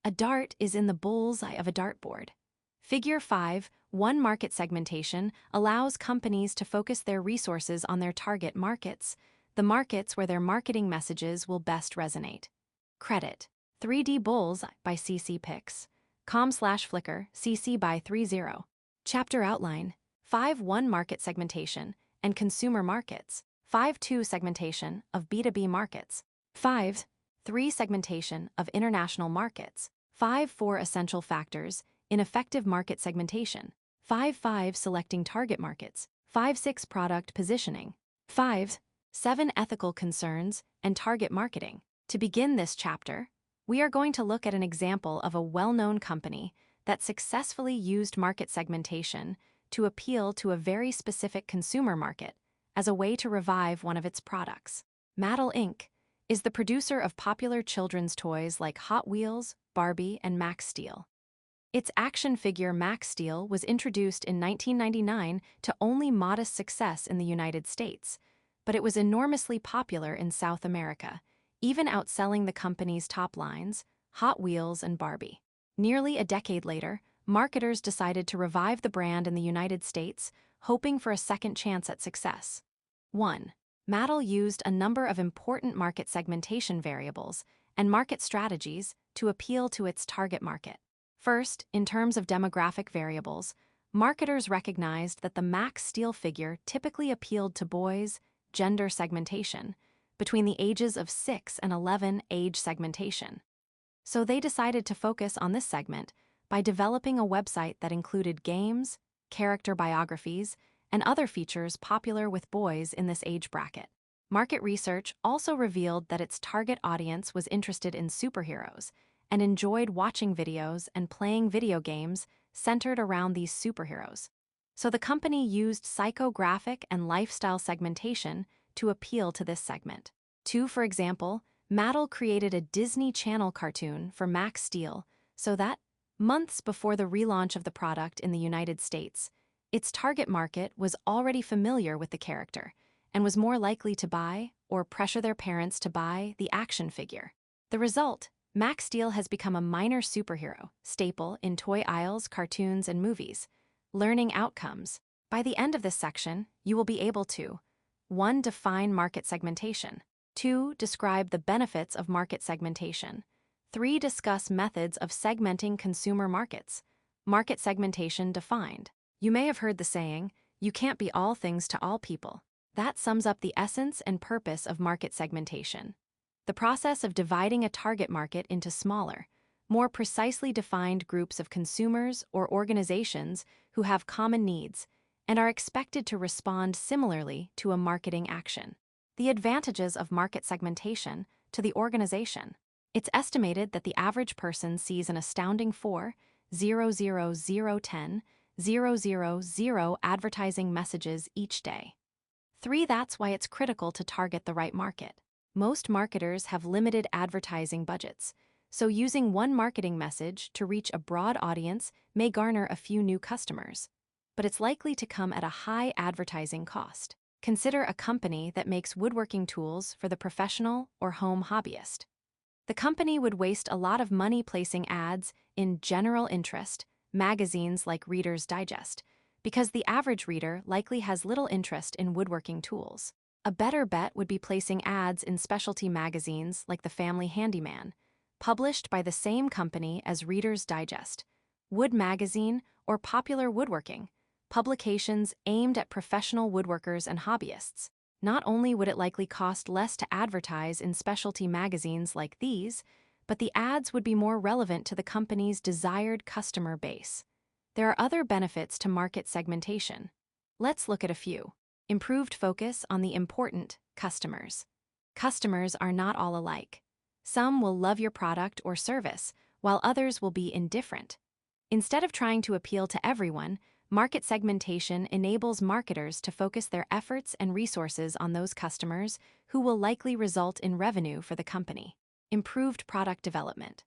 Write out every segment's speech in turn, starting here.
A dart is in the bullseye of a dartboard. Figure 5, one market segmentation, allows companies to focus their resources on their target markets, the markets where their marketing messages will best resonate. Credit: 3D Bullseye by CC Pix. com/Flickr, CC by 30. Chapter outline: 5.1 Market segmentation and consumer markets. 5.2 Segmentation of B2B markets. 5.3 Segmentation of international markets. 5.4 Essential factors in effective market segmentation. 5.5 Selecting target markets. 5.6 Product positioning. 5.7 Ethical concerns and target marketing. To begin this chapter, we are going to look at an example of a well-known company that successfully used market segmentation to appeal to a very specific consumer market as a way to revive one of its products. Mattel Inc. is the producer of popular children's toys like Hot Wheels, Barbie, and Max Steel. Its action figure Max Steel was introduced in 1999 to only modest success in the United States, but it was enormously popular in South America, even outselling the company's top lines, Hot Wheels and Barbie. Nearly a decade later, marketers decided to revive the brand in the United States, hoping for a second chance at success. 1. Mattel used a number of important market segmentation variables and market strategies to appeal to its target market. First, in terms of demographic variables, marketers recognized that the Max Steel figure typically appealed to boys, gender segmentation, between the ages of 6 and 11 age segmentation. So they decided to focus on this segment by developing a website that included games, character biographies, and other features popular with boys in this age bracket. Market research also revealed that its target audience was interested in superheroes and enjoyed watching videos and playing video games centered around these superheroes. So the company used psychographic and lifestyle segmentation to appeal to this segment. 2. For example, Mattel created a Disney Channel cartoon for Max Steel so that, months before the relaunch of the product in the United States, its target market was already familiar with the character and was more likely to buy or pressure their parents to buy the action figure. The result: Max Steel has become a minor superhero staple in toy aisles, cartoons, and movies. Learning outcomes. By the end of this section, you will be able to 1. Define market segmentation. 2. Describe the benefits of market segmentation. 3. Discuss methods of segmenting consumer markets. Market segmentation defined. You may have heard the saying, "You can't be all things to all people." That sums up the essence and purpose of market segmentation: the process of dividing a target market into smaller, more precisely defined groups of consumers or organizations who have common needs and are expected to respond similarly to a marketing action. The advantages of market segmentation to the organization. It's estimated that the average person sees an astounding 4,000,010,000 advertising messages each day. 3. That's why it's critical to target the right market. Most marketers have limited advertising budgets, so using one marketing message to reach a broad audience may garner a few new customers, but it's likely to come at a high advertising cost. Consider a company that makes woodworking tools for the professional or home hobbyist. The company would waste a lot of money placing ads in general interest magazines like Reader's Digest, because the average reader likely has little interest in woodworking tools. A better bet would be placing ads in specialty magazines like The Family Handyman, published by the same company as Reader's Digest, Wood Magazine, or Popular Woodworking, publications aimed at professional woodworkers and hobbyists. Not only would it likely cost less to advertise in specialty magazines like these, but the ads would be more relevant to the company's desired customer base. There are other benefits to market segmentation. Let's look at a few. Improved focus on the important customers. Customers are not all alike. Some will love your product or service, while others will be indifferent. Instead of trying to appeal to everyone, market segmentation enables marketers to focus their efforts and resources on those customers who will likely result in revenue for the company. Improved product development.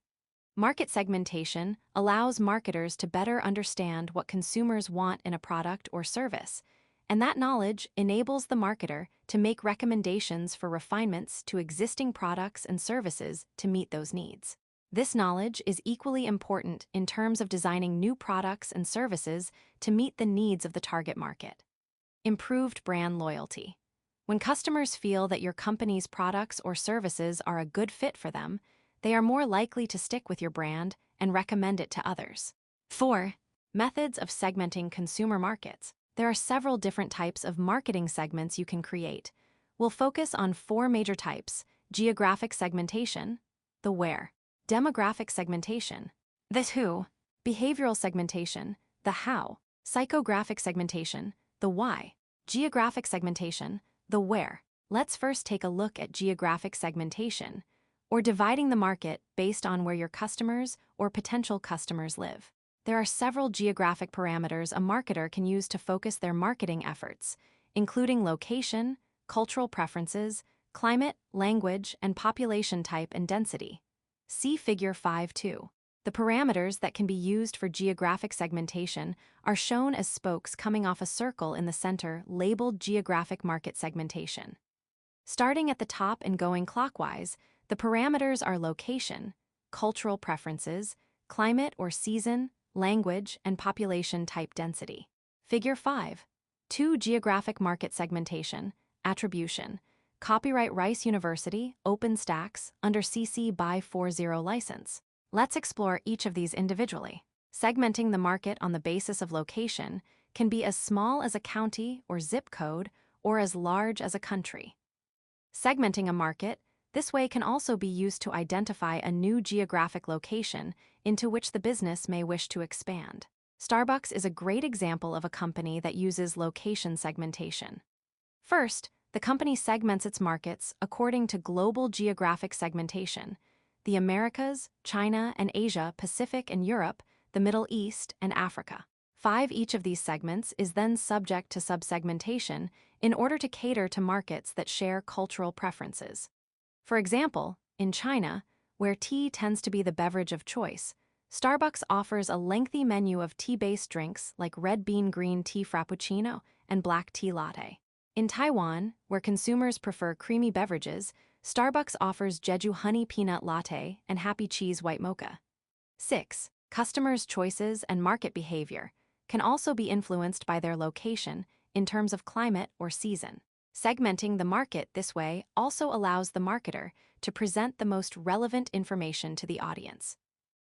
Market segmentation allows marketers to better understand what consumers want in a product or service, and that knowledge enables the marketer to make recommendations for refinements to existing products and services to meet those needs. This knowledge is equally important in terms of designing new products and services to meet the needs of the target market. Improved brand loyalty. When customers feel that your company's products or services are a good fit for them, they are more likely to stick with your brand and recommend it to others. 4. Methods of segmenting consumer markets. There are several different types of marketing segments you can create. We'll focus on 4 major types: geographic segmentation, the where; demographic segmentation, the who; behavioral segmentation, the how; psychographic segmentation, the why; geographic segmentation, the where. Let's first take a look at geographic segmentation, or dividing the market based on where your customers or potential customers live. There are several geographic parameters a marketer can use to focus their marketing efforts, including location, cultural preferences, climate, language, and population type and density. See Figure 5.2. The parameters that can be used for geographic segmentation are shown as spokes coming off a circle in the center labeled geographic market segmentation. Starting at the top and going clockwise, the parameters are location, cultural preferences, climate or season, language, and population type density. Figure 5. 2. Geographic market segmentation, attribution. Copyright Rice University, OpenStax, under CC BY 40 license. Let's explore each of these individually. Segmenting the market on the basis of location can be as small as a county or zip code or as large as a country. Segmenting a market this way can also be used to identify a new geographic location into which the business may wish to expand. Starbucks is a great example of a company that uses location segmentation. First, the company segments its markets according to global geographic segmentation: the Americas, China and Asia, Pacific and Europe, the Middle East and Africa. 5. Each of these segments is then subject to subsegmentation in order to cater to markets that share cultural preferences. For example, in China, where tea tends to be the beverage of choice, Starbucks offers a lengthy menu of tea-based drinks like red bean green tea frappuccino and black tea latte. In Taiwan, where consumers prefer creamy beverages, Starbucks offers Jeju honey peanut latte and happy cheese white mocha. 6. Customers' choices and market behavior can also be influenced by their location in terms of climate or season. Segmenting the market this way also allows the marketer to present the most relevant information to the audience.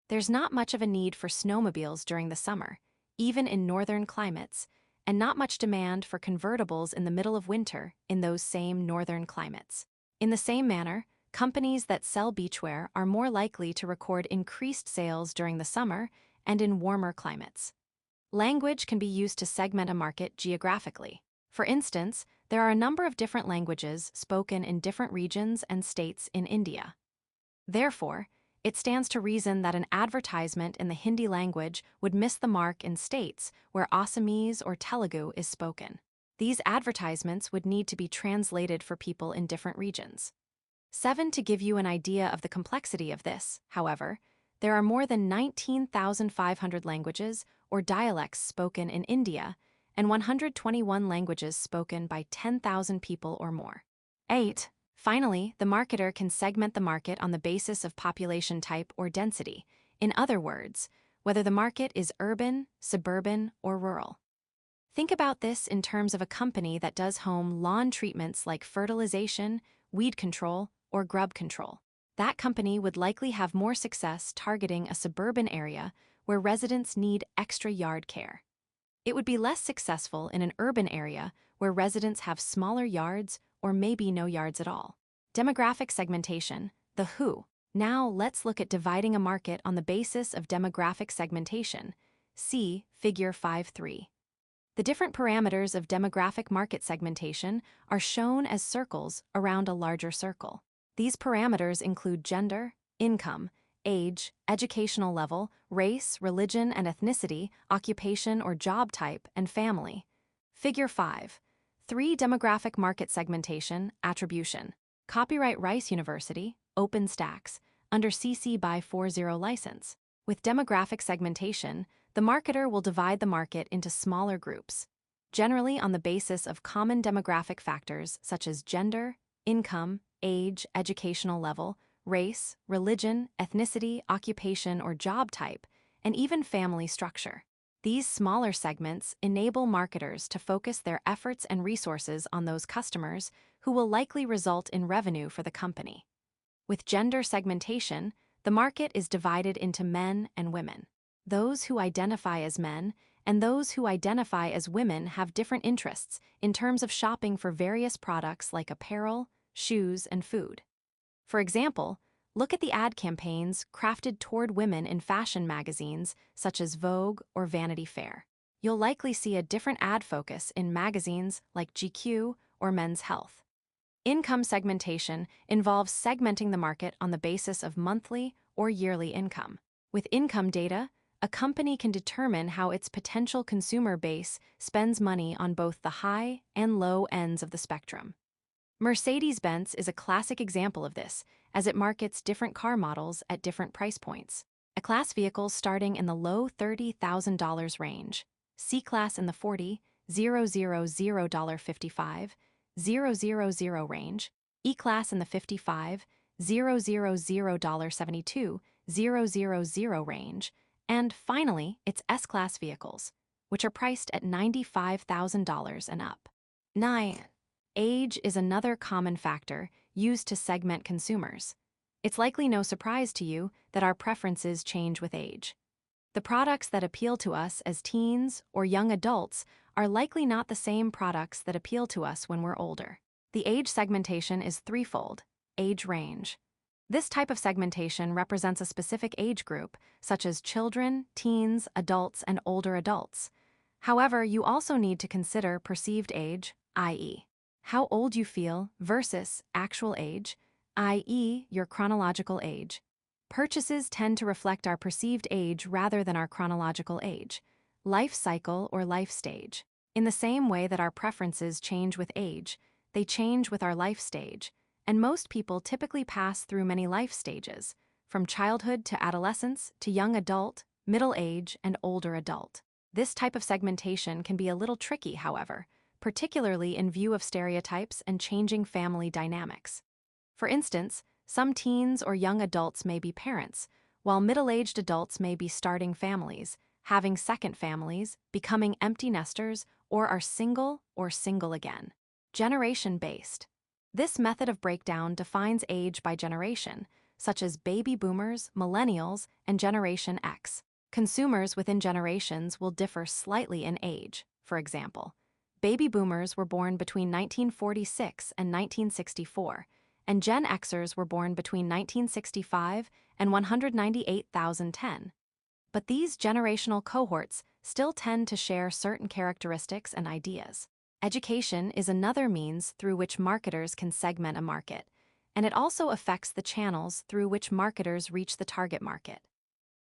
There's not much of a need for snowmobiles during the summer, even in northern climates, and not much demand for convertibles in the middle of winter in those same northern climates. In the same manner, companies that sell beachwear are more likely to record increased sales during the summer and in warmer climates. Language can be used to segment a market geographically. For instance, there are a number of different languages spoken in different regions and states in India. Therefore, it stands to reason that an advertisement in the Hindi language would miss the mark in states where Assamese or Telugu is spoken. These advertisements would need to be translated for people in different regions. 7. To give you an idea of the complexity of this, however, there are more than 19,500 languages or dialects spoken in India and 121 languages spoken by 10,000 people or more. 8. Finally, the marketer can segment the market on the basis of population type or density. In other words, whether the market is urban, suburban, or rural. Think about this in terms of a company that does home lawn treatments like fertilization, weed control, or grub control. That company would likely have more success targeting a suburban area where residents need extra yard care. It would be less successful in an urban area where residents have smaller yards or maybe no yards at all. Demographic segmentation, the who. Now let's look at dividing a market on the basis of demographic segmentation. See Figure 5.3. The different parameters of demographic market segmentation are shown as circles around a larger circle. These parameters include gender, income, age, educational level, race, religion and ethnicity, occupation or job type, and family. Figure 5. 3. Demographic market segmentation, attribution. Copyright Rice University, OpenStax, under CC BY 40 license. With demographic segmentation, the marketer will divide the market into smaller groups, generally on the basis of common demographic factors such as gender, income, age, educational level, race, religion, ethnicity, occupation, or job type, and even family structure. These smaller segments enable marketers to focus their efforts and resources on those customers who will likely result in revenue for the company. With gender segmentation, the market is divided into men and women. Those who identify as men and those who identify as women have different interests in terms of shopping for various products like apparel, shoes, and food. For example, look at the ad campaigns crafted toward women in fashion magazines such as Vogue or Vanity Fair. You'll likely see a different ad focus in magazines like GQ or Men's Health. Income segmentation involves segmenting the market on the basis of monthly or yearly income. With income data, a company can determine how its potential consumer base spends money on both the high and low ends of the spectrum. Mercedes-Benz is a classic example of this, as it markets different car models at different price points. A-Class vehicles starting in the low $30,000 range, C-Class in the $40,000 $55,000 range, E-Class in the $55,000 range, and finally, its S-Class vehicles, which are priced at $95,000 and up. 9. Age is another common factor used to segment consumers. It's likely no surprise to you that our preferences change with age. The products that appeal to us as teens or young adults are likely not the same products that appeal to us when we're older. The age segmentation is threefold: age range. This type of segmentation represents a specific age group, such as children, teens, adults, and older adults. However, you also need to consider perceived age, i.e., how old you feel, versus actual age, i.e., your chronological age. Purchases tend to reflect our perceived age rather than our chronological age, life cycle, or life stage. In the same way that our preferences change with age, they change with our life stage, and most people typically pass through many life stages, from childhood to adolescence to young adult, middle age, and older adult. This type of segmentation can be a little tricky, however, particularly in view of stereotypes and changing family dynamics. For instance, some teens or young adults may be parents, while middle-aged adults may be starting families, having second families, becoming empty nesters, or are single or single again. Generation-based. This method of breakdown defines age by generation, such as baby boomers, millennials, and Generation X. Consumers within generations will differ slightly in age. For example, baby boomers were born between 1946 and 1964, and Gen Xers were born between 1965 and 198,010. But these generational cohorts still tend to share certain characteristics and ideas. Education is another means through which marketers can segment a market, and it also affects the channels through which marketers reach the target market.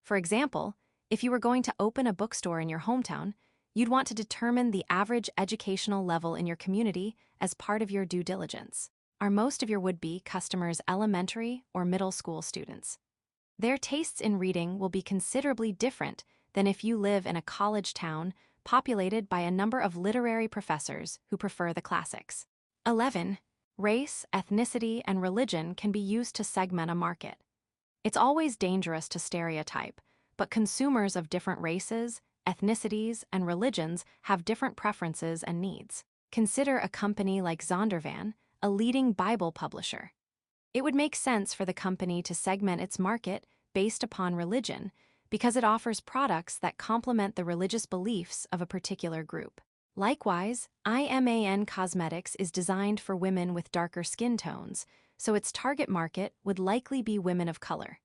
For example, if you were going to open a bookstore in your hometown, you'd want to determine the average educational level in your community as part of your due diligence. Are most of your would-be customers elementary or middle school students? Their tastes in reading will be considerably different than if you live in a college town populated by a number of literary professors who prefer the classics. 11. Race, ethnicity, and religion can be used to segment a market. It's always dangerous to stereotype, but consumers of different races, ethnicities, and religions have different preferences and needs. Consider a company like Zondervan, a leading Bible publisher. It would make sense for the company to segment its market based upon religion because it offers products that complement the religious beliefs of a particular group. Likewise, IMAN Cosmetics is designed for women with darker skin tones, so its target market would likely be women of color.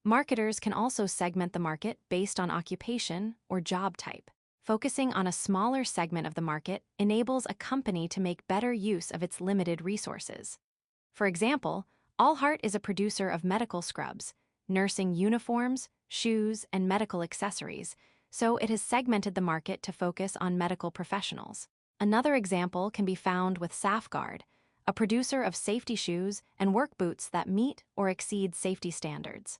Marketers can also segment the market based on occupation or job type. Focusing on a smaller segment of the market enables a company to make better use of its limited resources. For example, Allheart is a producer of medical scrubs, nursing uniforms, shoes, and medical accessories, so it has segmented the market to focus on medical professionals. Another example can be found with Safeguard, a producer of safety shoes and work boots that meet or exceed safety standards.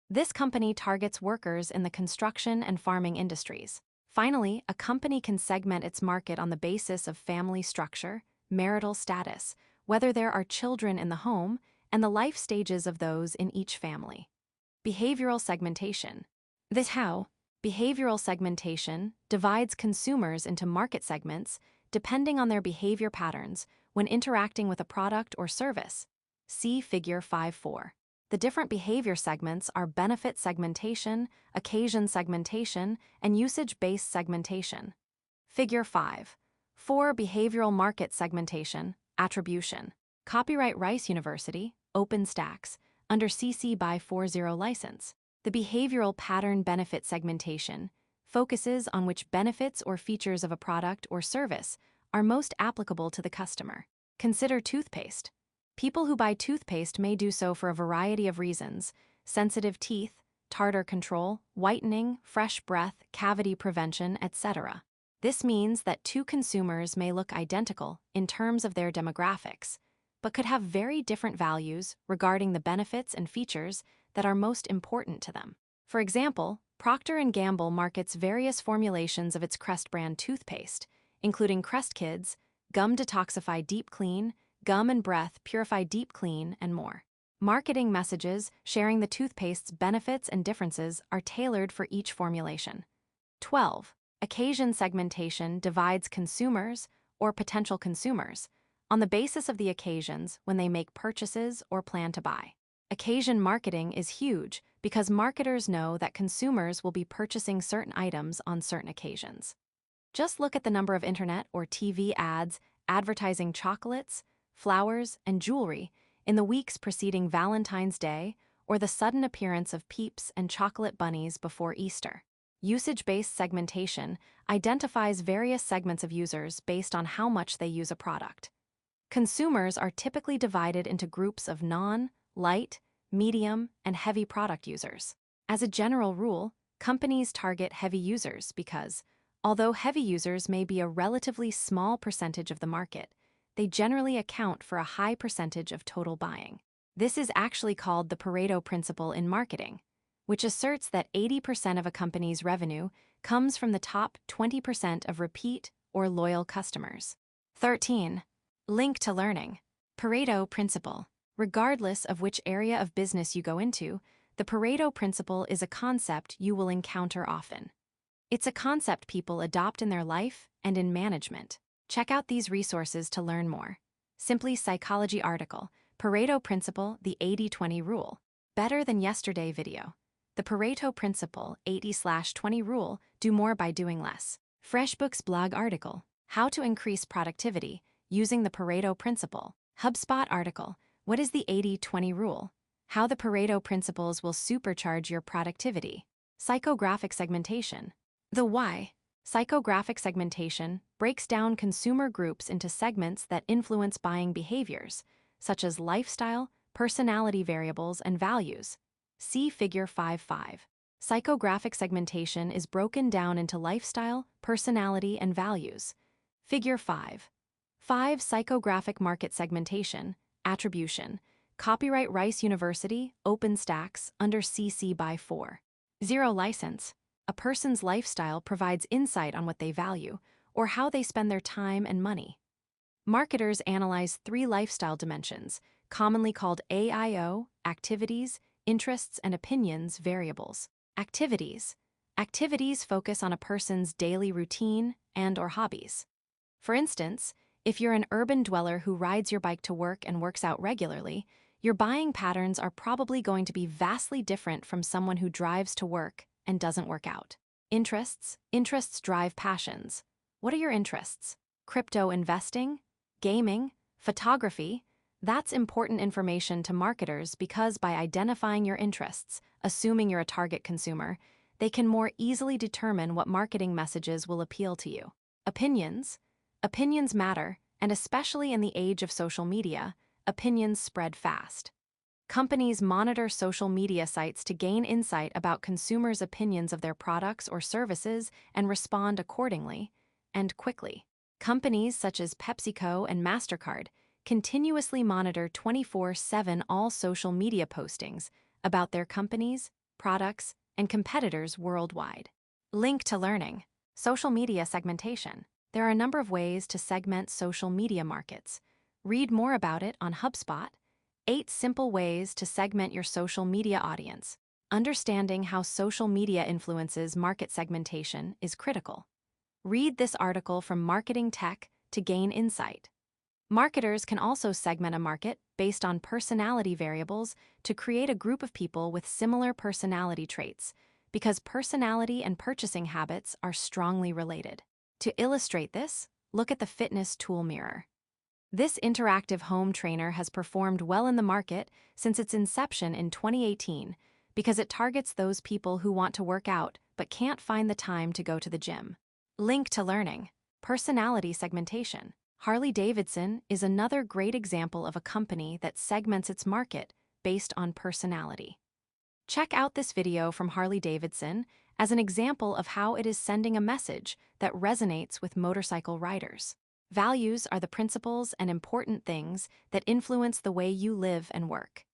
This company targets workers in the construction and farming industries. Finally, a company can segment its market on the basis of family structure, marital status, whether there are children in the home, and the life stages of those in each family. Behavioral segmentation. This how behavioral segmentation divides consumers into market segments depending on their behavior patterns when interacting with a product or service. See Figure 5.4. The different behavior segments are benefit segmentation, occasion segmentation, and usage-based segmentation. Figure 5.4 Behavioral market segmentation, attribution. Copyright Rice University, OpenStax, under CC by 40 license. The behavioral pattern benefit segmentation focuses on which benefits or features of a product or service are most applicable to the customer. Consider toothpaste. People who buy toothpaste may do so for a variety of reasons: sensitive teeth, tartar control, whitening, fresh breath, cavity prevention, etc. This means that two consumers may look identical in terms of their demographics, but could have very different values regarding the benefits and features that are most important to them. For example, Procter & Gamble markets various formulations of its Crest brand toothpaste, including Crest Kids, Gum Detoxify Deep Clean, Gum and Breath Purify Deep Clean, and more. Marketing messages sharing the toothpaste's benefits and differences are tailored for each formulation. 12. Occasion segmentation divides consumers, or potential consumers, on the basis of the occasions when they make purchases or plan to buy. Occasion marketing is huge because marketers know that consumers will be purchasing certain items on certain occasions. Just look at the number of internet or TV ads advertising chocolates, flowers, and jewelry in the weeks preceding Valentine's Day, or the sudden appearance of Peeps and chocolate bunnies before Easter. Usage-based segmentation identifies various segments of users based on how much they use a product. Consumers are typically divided into groups of non, light, medium, and heavy product users. As a general rule, companies target heavy users because, although heavy users may be a relatively small percentage of the market, they generally account for a high percentage of total buying. This is actually called the Pareto principle in marketing, which asserts that 80% of a company's revenue comes from the top 20% of repeat or loyal customers. 13. Link to learning. Pareto principle. Regardless of which area of business you go into, the Pareto principle is a concept you will encounter often. It's a concept people adopt in their life and in management. Check out these resources to learn more. Simply Psychology article, Pareto Principle, the 80-20 Rule. Better Than Yesterday video. The Pareto Principle, 80/20 Rule, do more by doing less. FreshBooks blog article, How to Increase Productivity Using the Pareto Principle. HubSpot article, What is the 80-20 Rule? How the Pareto Principles will supercharge your productivity. Psychographic segmentation. The why. Psychographic segmentation breaks down consumer groups into segments that influence buying behaviors, such as lifestyle, personality variables, and values. See Figure 5.5. Psychographic segmentation is broken down into lifestyle, personality, and values. Figure 5. 5. Psychographic market segmentation, attribution. Copyright Rice University, OpenStax, under CC by 40 license. A person's lifestyle provides insight on what they value, or how they spend their time and money. Marketers analyze 3 lifestyle dimensions, commonly called AIO, activities, interests, and opinions variables. Activities. Activities focus on a person's daily routine and/or hobbies. For instance, if you're an urban dweller who rides your bike to work and works out regularly, your buying patterns are probably going to be vastly different from someone who drives to work and doesn't work out. Interests. Interests drive passions. What are your interests? Crypto investing? Gaming? Photography? That's important information to marketers because by identifying your interests, assuming you're a target consumer, they can more easily determine what marketing messages will appeal to you. Opinions. Opinions matter, and especially in the age of social media, opinions spread fast. Companies monitor social media sites to gain insight about consumers' opinions of their products or services and respond accordingly, and quickly. Companies such as PepsiCo and MasterCard continuously monitor 24/7 all social media postings about their companies, products, and competitors worldwide. Link to learning. Social media segmentation. There are a number of ways to segment social media markets. Read more about it on HubSpot 8 simple ways to segment your social media audience. Understanding how social media influences market segmentation is critical. Read this article from Marketing Tech to gain insight. Marketers can also segment a market based on personality variables to create a group of people with similar personality traits, because personality and purchasing habits are strongly related. To illustrate this, look at the fitness tool mirror. This interactive home trainer has performed well in the market since its inception in 2018 because it targets those people who want to work out but can't find the time to go to the gym. Link to learning. Personality segmentation. Harley-Davidson is another great example of a company that segments its market based on personality. Check out this video from Harley-Davidson as an example of how it is sending a message that resonates with motorcycle riders. Values are the principles and important things that influence the way you live and work.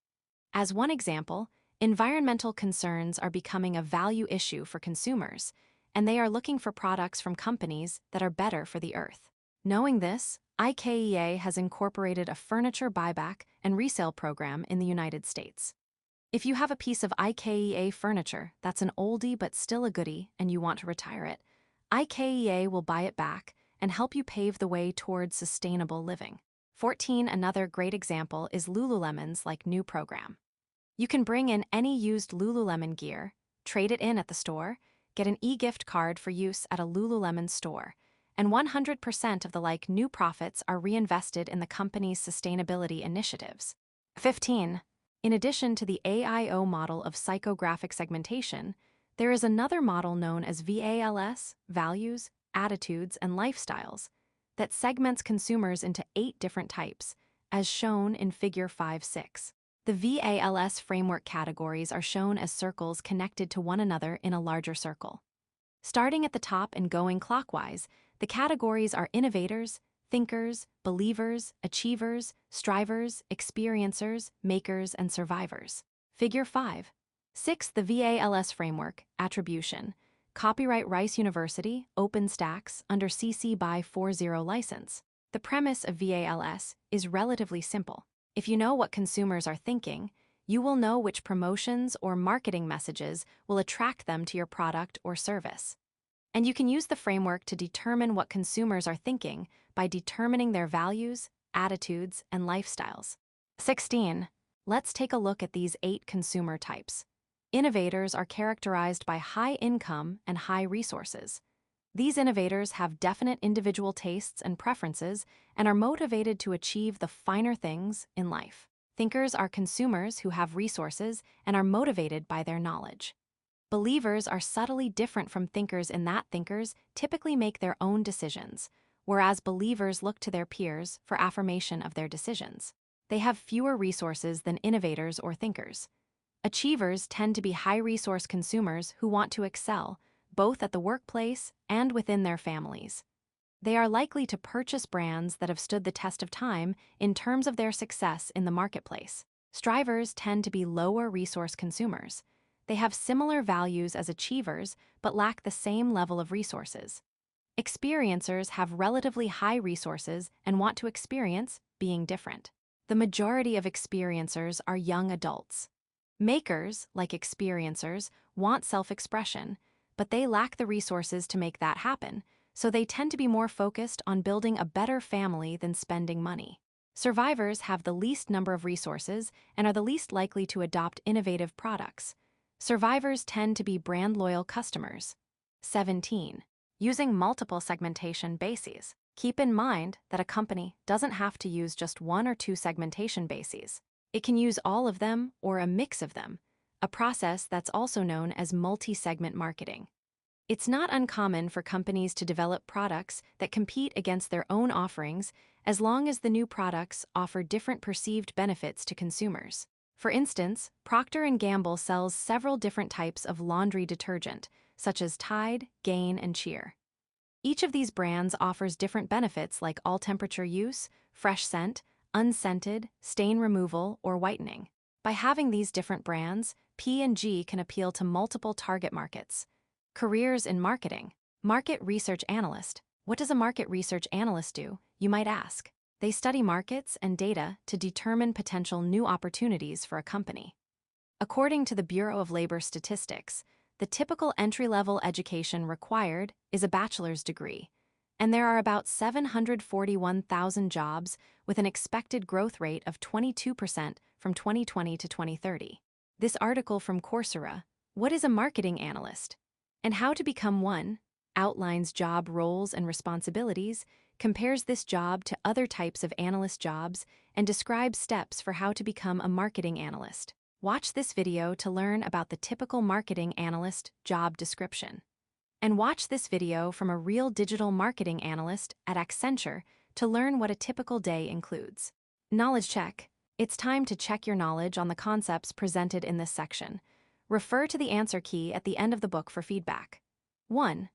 As one example, environmental concerns are becoming a value issue for consumers, and they are looking for products from companies that are better for the earth. Knowing this, IKEA has incorporated a furniture buyback and resale program in the United States. If you have a piece of IKEA furniture that's an oldie but still a goodie and you want to retire it, IKEA will buy it back and help you pave the way towards sustainable living. 14. Another great example is Lululemon's new program. You can bring in any used Lululemon gear, trade it in at the store, get an e-gift card for use at a Lululemon store, and 100% of the new profits are reinvested in the company's sustainability initiatives. 15. In addition to the AIO model of psychographic segmentation, there is another model known as VALS, values, attitudes, and lifestyles, that segments consumers into 8 different types, as shown in Figure 5.6. The VALS framework categories are shown as circles connected to one another in a larger circle. Starting at the top and going clockwise, the categories are innovators, thinkers, believers, achievers, strivers, experiencers, makers, and survivors. Figure 5. 6. The VALS framework, attribution. Copyright Rice University, OpenStax, under CC by 40 license. The premise of VALS is relatively simple. If you know what consumers are thinking, you will know which promotions or marketing messages will attract them to your product or service. And you can use the framework to determine what consumers are thinking by determining their values, attitudes, and lifestyles. 16. Let's take a look at these 8 consumer types. Innovators are characterized by high income and high resources. These innovators have definite individual tastes and preferences and are motivated to achieve the finer things in life. Thinkers are consumers who have resources and are motivated by their knowledge. Believers are subtly different from thinkers in that thinkers typically make their own decisions, whereas believers look to their peers for affirmation of their decisions. They have fewer resources than innovators or thinkers. Achievers tend to be high-resource consumers who want to excel, both at the workplace and within their families. They are likely to purchase brands that have stood the test of time in terms of their success in the marketplace. Strivers tend to be lower-resource consumers. They have similar values as achievers but lack the same level of resources. Experiencers have relatively high resources and want to experience being different. The majority of experiencers are young adults. Makers, like experiencers, want self-expression, but they lack the resources to make that happen, so they tend to be more focused on building a better family than spending money. Survivors have the least number of resources and are the least likely to adopt innovative products. Survivors tend to be brand-loyal customers. 17. Using multiple segmentation bases. Keep in mind that a company doesn't have to use just 1 or 2 segmentation bases. It can use all of them or a mix of them, a process that's also known as multi-segment marketing. It's not uncommon for companies to develop products that compete against their own offerings as long as the new products offer different perceived benefits to consumers. For instance, Procter & Gamble sells several different types of laundry detergent, such as Tide, Gain, and Cheer. Each of these brands offers different benefits like all-temperature use, fresh scent, unscented, stain removal, or whitening. By having these different brands, P&G can appeal to multiple target markets. Careers in marketing. Market research analyst. What does a market research analyst do, you might ask? They study markets and data to determine potential new opportunities for a company. According to the Bureau of Labor Statistics, the typical entry-level education required is a bachelor's degree, and there are about 741,000 jobs with an expected growth rate of 22% from 2020 to 2030. This article from Coursera, "What is a Marketing Analyst? And How to Become One?" outlines job roles and responsibilities, compares this job to other types of analyst jobs, and describes steps for how to become a marketing analyst. Watch this video to learn about the typical marketing analyst job description. And watch this video from a real digital marketing analyst at Accenture to learn what a typical day includes. Knowledge check. It's time to check your knowledge on the concepts presented in this section. Refer to the answer key at the end of the book for feedback. 1.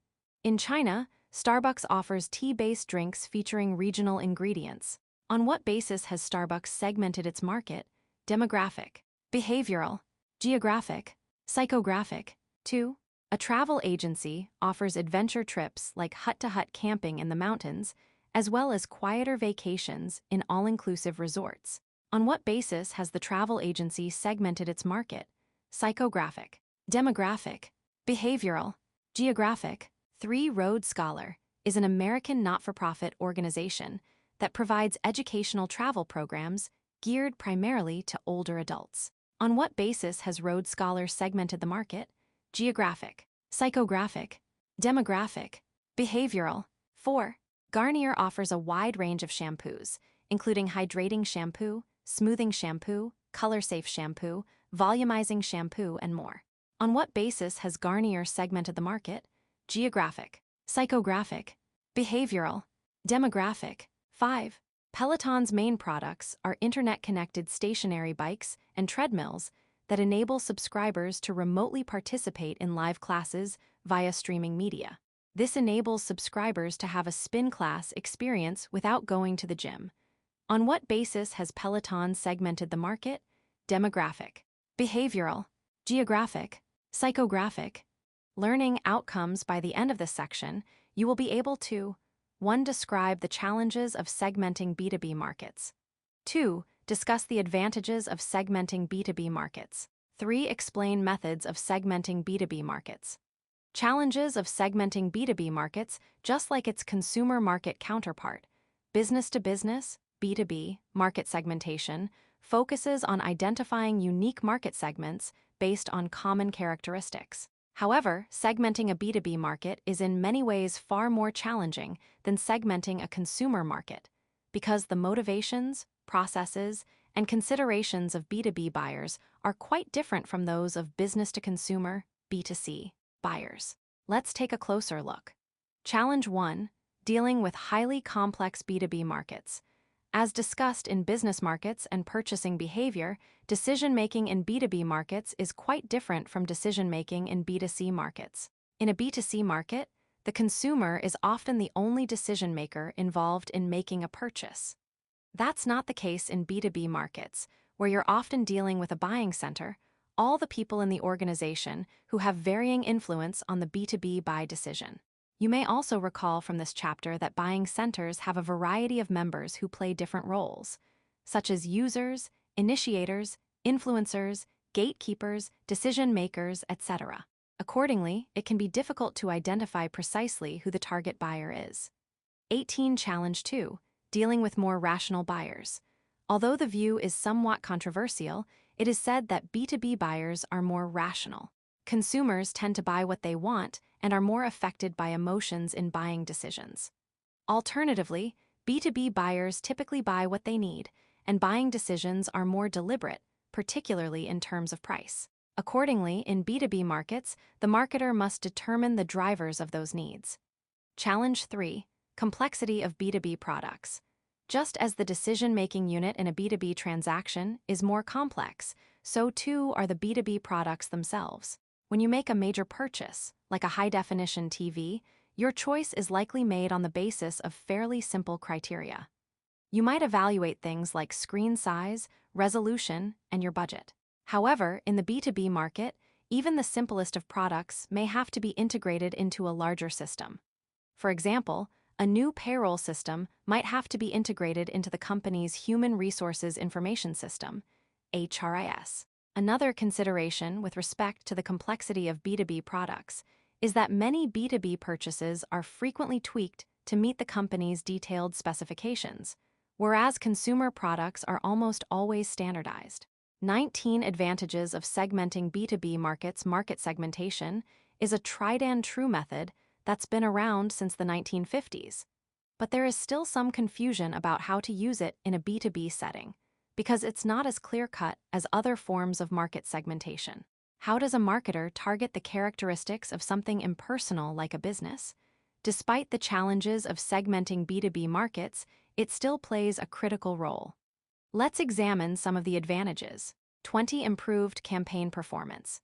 In China, Starbucks offers tea-based drinks featuring regional ingredients. On what basis has Starbucks segmented its market? Demographic, behavioral, geographic, psychographic. 2. A travel agency offers adventure trips like hut-to-hut camping in the mountains, as well as quieter vacations in all-inclusive resorts. On what basis has the travel agency segmented its market? Psychographic, demographic, behavioral, geographic. 3. Rhodes Scholar is an American not-for-profit organization that provides educational travel programs geared primarily to older adults. On what basis has Rhodes Scholar segmented the market? Geographic, psychographic, demographic, behavioral. 4. Garnier offers a wide range of shampoos, including hydrating shampoo, smoothing shampoo, color-safe shampoo, volumizing shampoo, and more. On what basis has Garnier segmented the market? Geographic, psychographic, behavioral, demographic. 5. Peloton's main products are internet-connected stationary bikes and treadmills that enable subscribers to remotely participate in live classes via streaming media. This enables subscribers to have a spin class experience without going to the gym. On what basis has Peloton segmented the market? Demographic, behavioral, geographic, psychographic. Learning outcomes. By the end of this section, you will be able to 1. Describe the challenges of segmenting B2B markets. 2. Discuss the advantages of segmenting B2B markets. 3. Explain methods of segmenting B2B markets. Challenges of segmenting B2B markets, just like its consumer market counterpart. Business-to-business, B2B, market segmentation, focuses on identifying unique market segments based on common characteristics. However, segmenting a B2B market is in many ways far more challenging than segmenting a consumer market, because the motivations, processes, and considerations of B2B buyers are quite different from those of business-to-consumer, B2C, buyers. Let's take a closer look. Challenge 1. Dealing with highly complex B2B markets. As discussed in business markets and purchasing behavior, decision-making in B2B markets is quite different from decision-making in B2C markets. In a B2C market, the consumer is often the only decision-maker involved in making a purchase. That's not the case in B2B markets, where you're often dealing with a buying center, all the people in the organization who have varying influence on the B2B buy decision. You may also recall from this chapter that buying centers have a variety of members who play different roles, such as users, initiators, influencers, gatekeepers, decision makers, etc. Accordingly, it can be difficult to identify precisely who the target buyer is. 18. Challenge 2. Dealing with more rational buyers. Although the view is somewhat controversial, it is said that B2B buyers are more rational. Consumers tend to buy what they want and are more affected by emotions in buying decisions. Alternatively, B2B buyers typically buy what they need, and buying decisions are more deliberate, particularly in terms of price. Accordingly, in B2B markets, the marketer must determine the drivers of those needs. Challenge 3. Complexity of B2B products. Just as the decision-making unit in a B2B transaction is more complex, so too are the B2B products themselves. When you make a major purchase, like a high-definition TV, your choice is likely made on the basis of fairly simple criteria. You might evaluate things like screen size, resolution, and your budget. However, in the B2B market, even the simplest of products may have to be integrated into a larger system. For example, A new payroll system might have to be integrated into the company's Human Resources Information System, HRIS. Another consideration with respect to the complexity of B2B products is that many B2B purchases are frequently tweaked to meet the company's detailed specifications, whereas consumer products are almost always standardized. 19 advantages of segmenting B2B markets. Market segmentation is a tried and true method that's been around since the 1950s. But there is still some confusion about how to use it in a B2B setting, because it's not as clear-cut as other forms of market segmentation. How does a marketer target the characteristics of something impersonal like a business? Despite the challenges of segmenting B2B markets, it still plays a critical role. Let's examine some of the advantages. 20 improved campaign performance.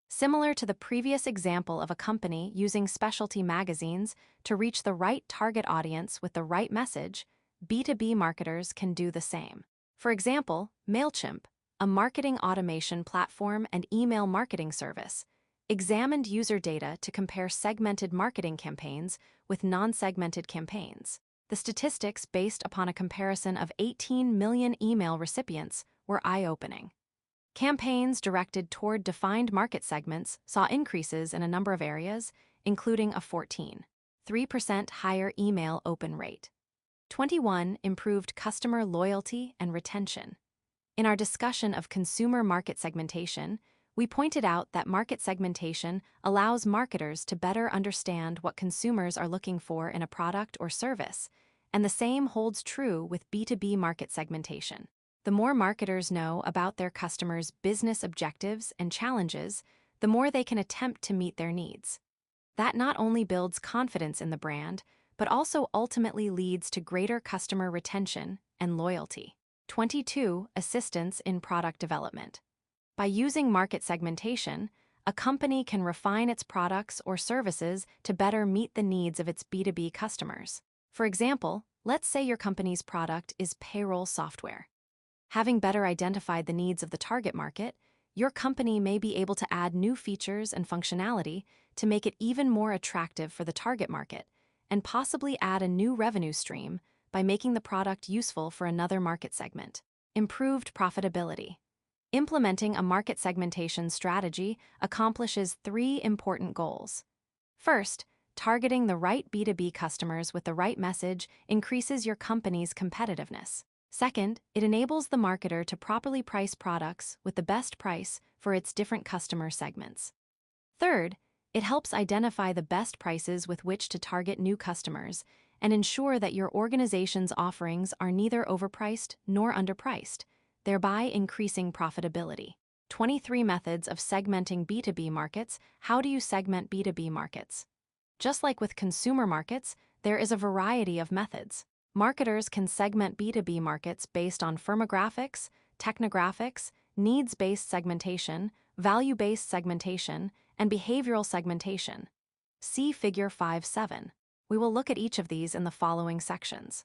Similar to the previous example of a company using specialty magazines to reach the right target audience with the right message, B2B marketers can do the same. For example, MailChimp, a marketing automation platform and email marketing service, examined user data to compare segmented marketing campaigns with non-segmented campaigns. The statistics based upon a comparison of 18 million email recipients were eye-opening. Campaigns directed toward defined market segments saw increases in a number of areas, including a 14.3% higher email open rate. 21 improved customer loyalty and retention. In our discussion of consumer market segmentation, we pointed out that market segmentation allows marketers to better understand what consumers are looking for in a product or service, and the same holds true with B2B market segmentation. The more marketers know about their customers' business objectives and challenges, the more they can attempt to meet their needs. That not only builds confidence in the brand, but also ultimately leads to greater customer retention and loyalty. 22. Assistance in product development. By using market segmentation, a company can refine its products or services to better meet the needs of its B2B customers. For example, let's say your company's product is payroll software. Having better identified the needs of the target market, your company may be able to add new features and functionality to make it even more attractive for the target market, and possibly add a new revenue stream by making the product useful for another market segment. Improved profitability. Implementing a market segmentation strategy accomplishes 3 important goals. First, targeting the right B2B customers with the right message increases your company's competitiveness. Second, it enables the marketer to properly price products with the best price for its different customer segments. Third, it helps identify the best prices with which to target new customers and ensure that your organization's offerings are neither overpriced nor underpriced, thereby increasing profitability. 23 methods of segmenting B2B markets. How do you segment B2B markets? Just like with consumer markets, there is a variety of methods. Marketers can segment B2B markets based on firmographics, technographics, needs-based segmentation, value-based segmentation, and behavioral segmentation. See Figure 5.7. We will look at each of these in the following sections.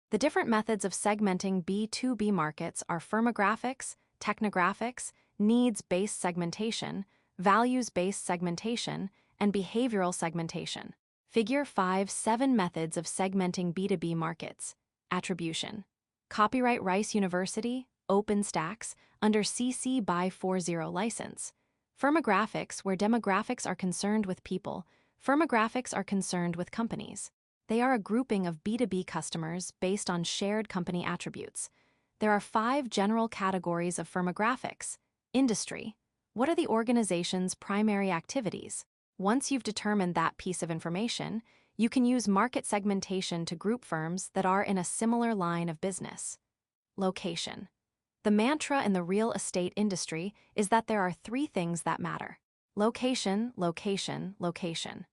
The different methods of segmenting B2B markets are firmographics, technographics, needs-based segmentation, values-based segmentation, and behavioral segmentation. Figure 5.7 Methods of segmenting B2B markets. Attribution. Copyright Rice University, OpenStax, under CC by 40 license. Firmographics, where demographics are concerned with people, firmographics are concerned with companies. They are a grouping of B2B customers based on shared company attributes. There are 5 general categories of firmographics. Industry. What are the organization's primary activities? Once you've determined that piece of information, you can use market segmentation to group firms that are in a similar line of business. Location. The mantra in the real estate industry is that there are 3 things that matter: location, location, location.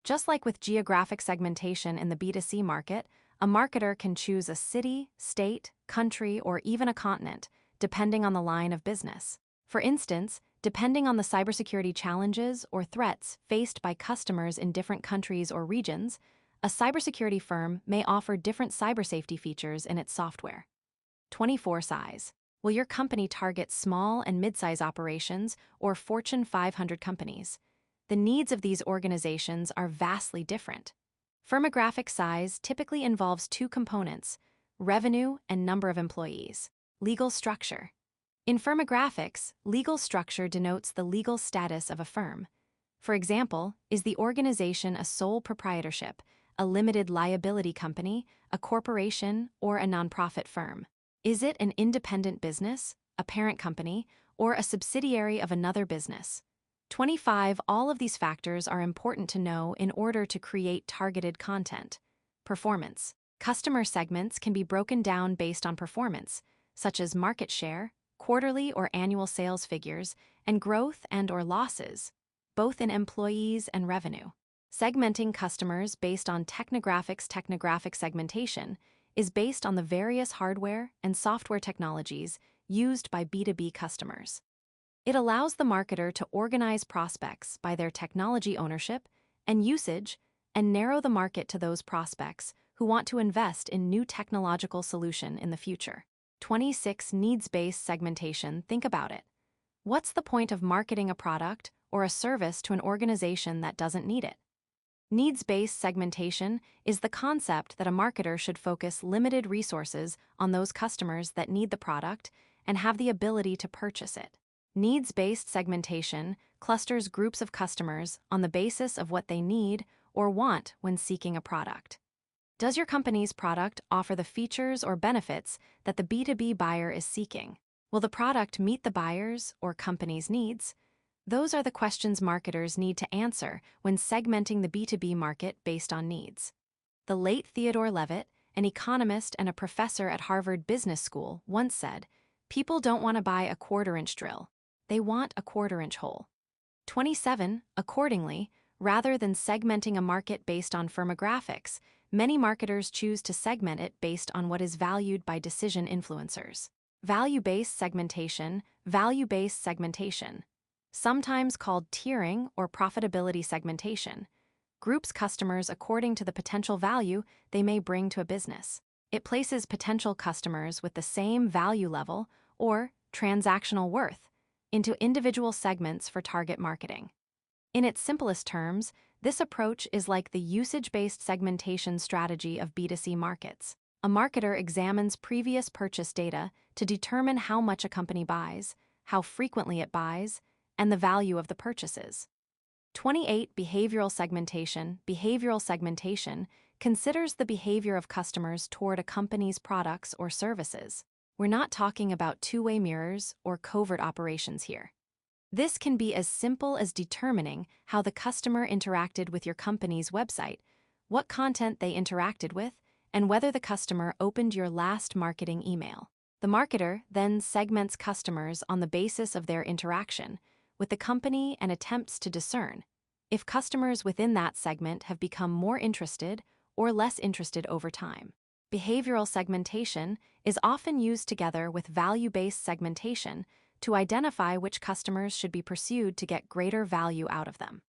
Just like with geographic segmentation in the B2C market, a marketer can choose a city, state, country, or even a continent, depending on the line of business. For instance, depending on the cybersecurity challenges or threats faced by customers in different countries or regions, a cybersecurity firm may offer different cybersafety features in its software. 24 Size. Will your company target small and mid-size operations or Fortune 500 companies? The needs of these organizations are vastly different. Firmographic size typically involves two components: revenue and number of employees. Legal structure. In firmographics, legal structure denotes the legal status of a firm. For example, is the organization a sole proprietorship, a limited liability company, a corporation, or a nonprofit firm? Is it an independent business, a parent company, or a subsidiary of another business? 25. All of these factors are important to know in order to create targeted content. Performance. Customer segments can be broken down based on performance, such as market share, quarterly or annual sales figures, and growth and/or losses, both in employees and revenue. Segmenting customers based on technographic segmentation is based on the various hardware and software technologies used by B2B customers. It allows the marketer to organize prospects by their technology ownership and usage and narrow the market to those prospects who want to invest in new technological solution in the future. 26. Needs-based segmentation. Think about it. What's the point of marketing a product or a service to an organization that doesn't need it? Needs-based segmentation is the concept that a marketer should focus limited resources on those customers that need the product and have the ability to purchase it. Needs-based segmentation clusters groups of customers on the basis of what they need or want when seeking a product. Does your company's product offer the features or benefits that the B2B buyer is seeking? Will the product meet the buyer's or company's needs? Those are the questions marketers need to answer when segmenting the B2B market based on needs. The late Theodore Levitt, an economist and a professor at Harvard Business School, once said, "People don't want to buy a quarter-inch drill. They want a quarter-inch hole." 27. Accordingly, rather than segmenting a market based on firmographics, many marketers choose to segment it based on what is valued by decision influencers. Value-based segmentation, sometimes called tiering or profitability segmentation, groups customers according to the potential value they may bring to a business. It places potential customers with the same value level or transactional worth into individual segments for target marketing. In its simplest terms, this approach is like the usage-based segmentation strategy of B2C markets. A marketer examines previous purchase data to determine how much a company buys, how frequently it buys, and the value of the purchases. 28. Behavioral segmentation. Behavioral segmentation considers the behavior of customers toward a company's products or services. We're not talking about two-way mirrors or covert operations here. This can be as simple as determining how the customer interacted with your company's website, what content they interacted with, and whether the customer opened your last marketing email. The marketer then segments customers on the basis of their interaction with the company and attempts to discern if customers within that segment have become more interested or less interested over time. Behavioral segmentation is often used together with value-based segmentation to identify which customers should be pursued to get greater value out of them.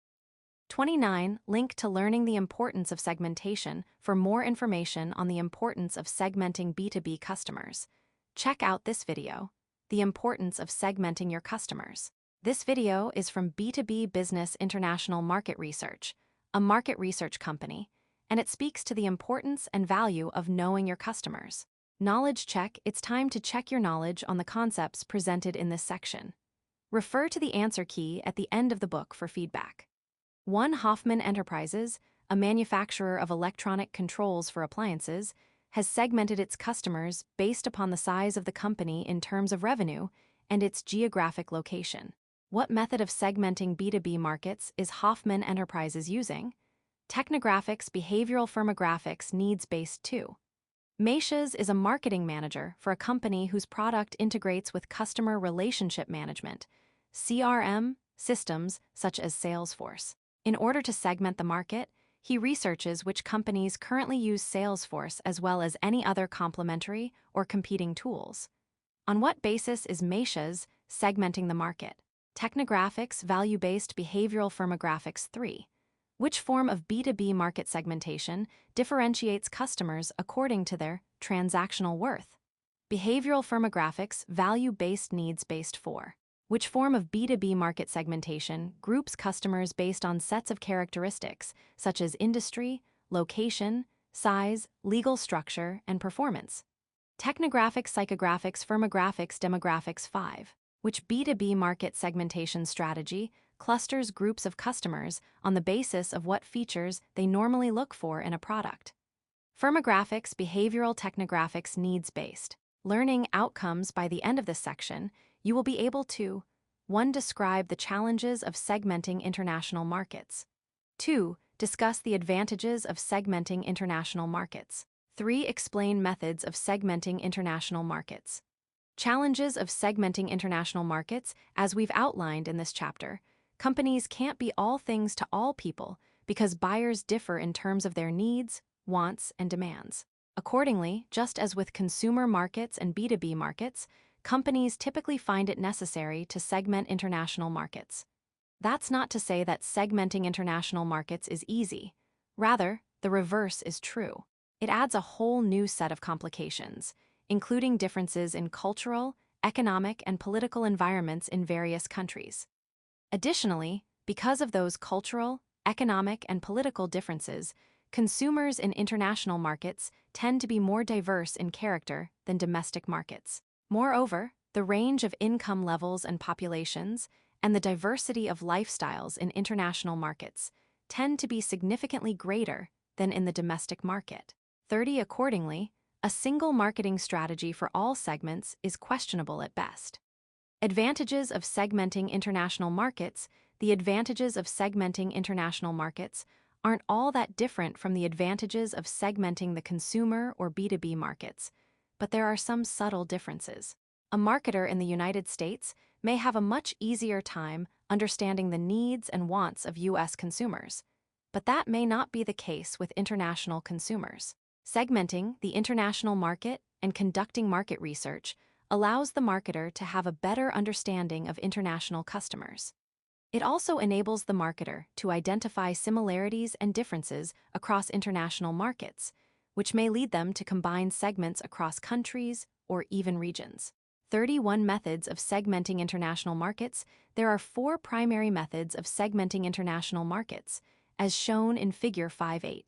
29. Link to learning the importance of segmentation for more information on the importance of segmenting B2B customers. Check out this video, The Importance of Segmenting Your Customers. This video is from B2B Business International Market Research, a market research company, and it speaks to the importance and value of knowing your customers. Knowledge check. It's time to check your knowledge on the concepts presented in this section. Refer to the answer key at the end of the book for feedback. 1. Hoffman Enterprises, a manufacturer of electronic controls for appliances, has segmented its customers based upon the size of the company in terms of revenue and its geographic location. What method of segmenting B2B markets is Hoffman Enterprises using? Technographics, behavioral firmographics, needs-based 2. Meishes is a marketing manager for a company whose product integrates with customer relationship management, CRM, systems such as Salesforce. In order to segment the market, he researches which companies currently use Salesforce as well as any other complementary or competing tools. On what basis is Meishes segmenting the market? Technographics, value-based behavioral firmographics 3. Which form of B2B market segmentation differentiates customers according to their transactional worth? Behavioral firmographics, value-based needs-based 4. Which form of B2B market segmentation groups customers based on sets of characteristics such as industry, location, size, legal structure, and performance. Technographics, psychographics, firmographics, demographics. 5. Which B2B market segmentation strategy clusters groups of customers on the basis of what features they normally look for in a product. Firmographics, behavioral technographics, needs-based. Learning outcomes. By the end of this section, you will be able to 1. Describe the challenges of segmenting international markets. 2. Discuss the advantages of segmenting international markets. 3. Explain methods of segmenting international markets. Challenges of segmenting international markets. As we've outlined in this chapter, companies can't be all things to all people because buyers differ in terms of their needs, wants, and demands. Accordingly, just as with consumer markets and B2B markets, companies typically find it necessary to segment international markets. That's not to say that segmenting international markets is easy. Rather, the reverse is true. It adds a whole new set of complications, including differences in cultural, economic, and political environments in various countries. Additionally, because of those cultural, economic, and political differences, consumers in international markets tend to be more diverse in character than domestic markets. Moreover, the range of income levels and populations and the diversity of lifestyles in international markets tend to be significantly greater than in the domestic market. 30. Accordingly, a single marketing strategy for all segments is questionable at best. Advantages of segmenting international markets. The advantages of segmenting international markets aren't all that different from the advantages of segmenting the consumer or B2B markets, but there are some subtle differences. A marketer in the United States may have a much easier time understanding the needs and wants of U.S. consumers, but that may not be the case with international consumers. Segmenting the international market and conducting market research allows the marketer to have a better understanding of international customers. It also enables the marketer to identify similarities and differences across international markets, which may lead them to combine segments across countries or even regions. 31 methods of segmenting international markets. There are 4 primary methods of segmenting international markets, as shown in Figure 5.8.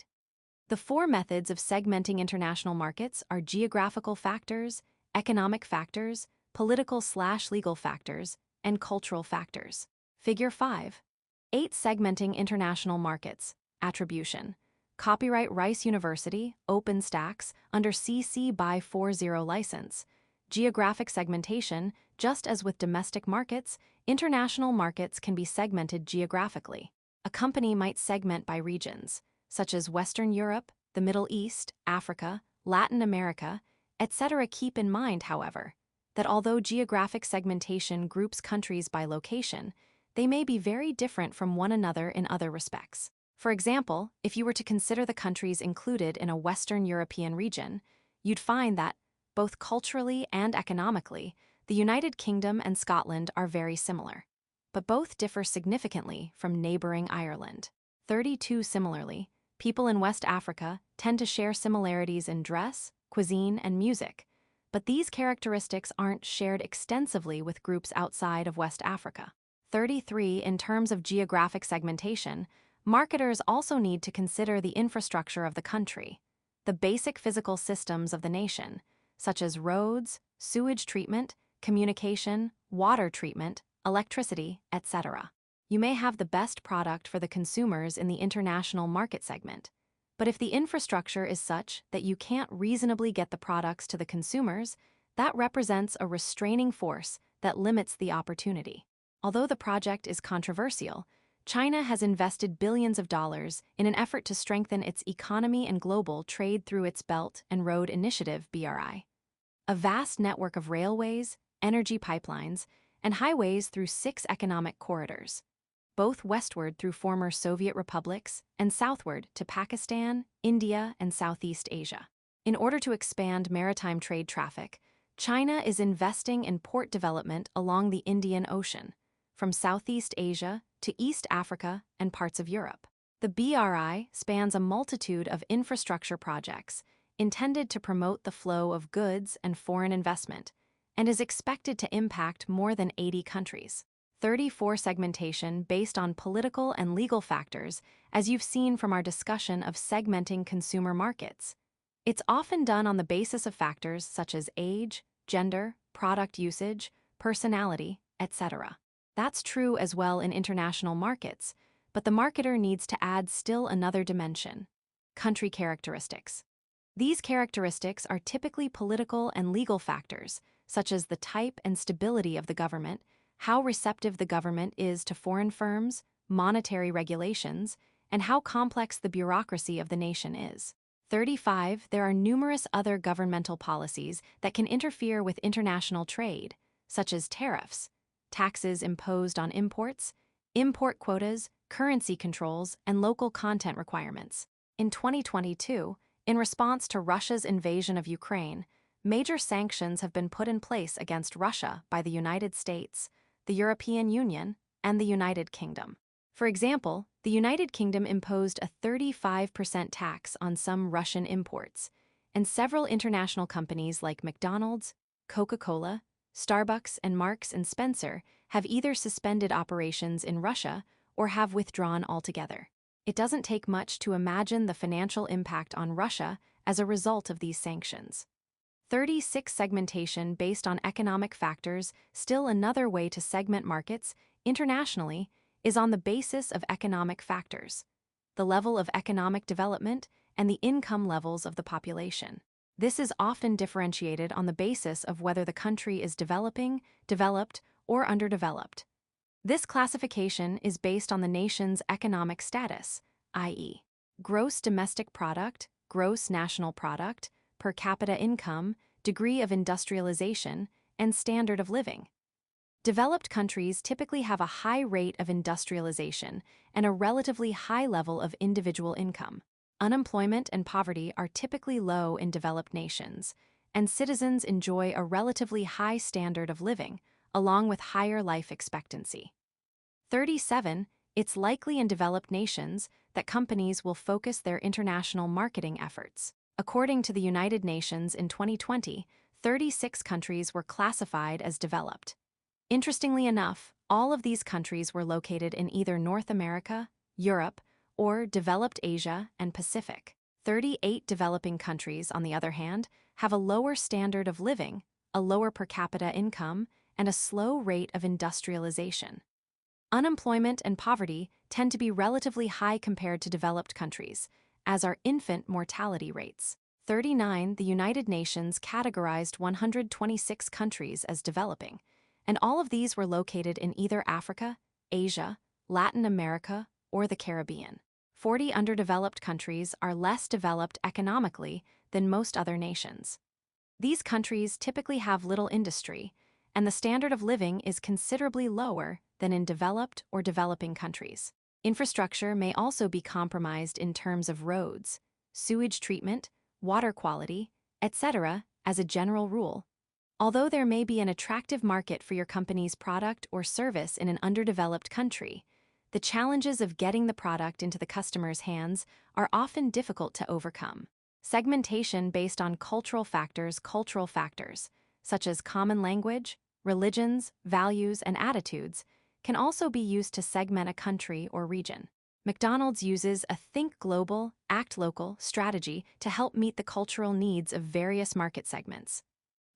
The 4 methods of segmenting international markets are geographical factors, economic factors, political/legal factors, and cultural factors. Figure 5.8. Segmenting international markets. Attribution. Copyright Rice University, OpenStax, under CC by 40 license. Geographic segmentation. Just as with domestic markets, international markets can be segmented geographically. A company might segment by regions, such as Western Europe, the Middle East, Africa, Latin America, etc. Keep in mind, however, that although geographic segmentation groups countries by location, they may be very different from one another in other respects. For example, if you were to consider the countries included in a Western European region, you'd find that, both culturally and economically, the United Kingdom and Scotland are very similar, but both differ significantly from neighboring Ireland. 32. Similarly, people in West Africa tend to share similarities in dress, cuisine, and music, but these characteristics aren't shared extensively with groups outside of West Africa. 33. In terms of geographic segmentation, marketers also need to consider the infrastructure of the country, the basic physical systems of the nation, such as roads, sewage treatment, communication, water treatment, electricity, etc. You may have the best product for the consumers in the international market segment, but if the infrastructure is such that you can't reasonably get the products to the consumers, that represents a restraining force that limits the opportunity. Although the project is controversial, China has invested billions of dollars in an effort to strengthen its economy and global trade through its Belt and Road Initiative (BRI), a vast network of railways, energy pipelines, and highways through 6 economic corridors, both westward through former Soviet republics and southward to Pakistan, India, and Southeast Asia. In order to expand maritime trade traffic, China is investing in port development along the Indian Ocean, from Southeast Asia to East Africa and parts of Europe. The BRI spans a multitude of infrastructure projects intended to promote the flow of goods and foreign investment, and is expected to impact more than 80 countries. 34 segmentation based on political and legal factors, as you've seen from our discussion of segmenting consumer markets. It's often done on the basis of factors such as age, gender, product usage, personality, etc. That's true as well in international markets, but the marketer needs to add still another dimension: country characteristics. These characteristics are typically political and legal factors, such as the type and stability of the government, how receptive the government is to foreign firms, monetary regulations, and how complex the bureaucracy of the nation is. 35. There are numerous other governmental policies that can interfere with international trade, such as tariffs, taxes imposed on imports, import quotas, currency controls, and local content requirements. In 2022, in response to Russia's invasion of Ukraine, major sanctions have been put in place against Russia by the United States, the European Union, and the United Kingdom. For example, the United Kingdom imposed a 35% tax on some Russian imports, and several international companies like McDonald's, Coca-Cola, Starbucks, and Marks & Spencer have either suspended operations in Russia or have withdrawn altogether. It doesn't take much to imagine the financial impact on Russia as a result of these sanctions. 36. Segmentation based on economic factors. Still another way to segment markets internationally is on the basis of economic factors, the level of economic development, and the income levels of the population. This is often differentiated on the basis of whether the country is developing, developed, or underdeveloped. This classification is based on the nation's economic status, i.e., gross domestic product, gross national product, per capita income, degree of industrialization, and standard of living. Developed countries typically have a high rate of industrialization and a relatively high level of individual income. Unemployment and poverty are typically low in developed nations, and citizens enjoy a relatively high standard of living, along with higher life expectancy. 37. It's likely in developed nations that companies will focus their international marketing efforts. According to the United Nations in 2020, 36 countries were classified as developed. Interestingly enough, all of these countries were located in either North America, Europe, or developed Asia and Pacific. 38 developing countries, on the other hand, have a lower standard of living, a lower per capita income, and a slow rate of industrialization. Unemployment and poverty tend to be relatively high compared to developed countries, as are infant mortality rates. 39. The United Nations categorized 126 countries as developing, and all of these were located in either Africa, Asia, Latin America, or the Caribbean. 40 underdeveloped countries are less developed economically than most other nations. These countries typically have little industry, and the standard of living is considerably lower than in developed or developing countries. Infrastructure may also be compromised in terms of roads, sewage treatment, water quality, etc., as a general rule. Although there may be an attractive market for your company's product or service in an underdeveloped country, the challenges of getting the product into the customer's hands are often difficult to overcome. Segmentation based on cultural factors, such as common language, religions, values, and attitudes, can also be used to segment a country or region. McDonald's uses a think global, act local strategy to help meet the cultural needs of various market segments.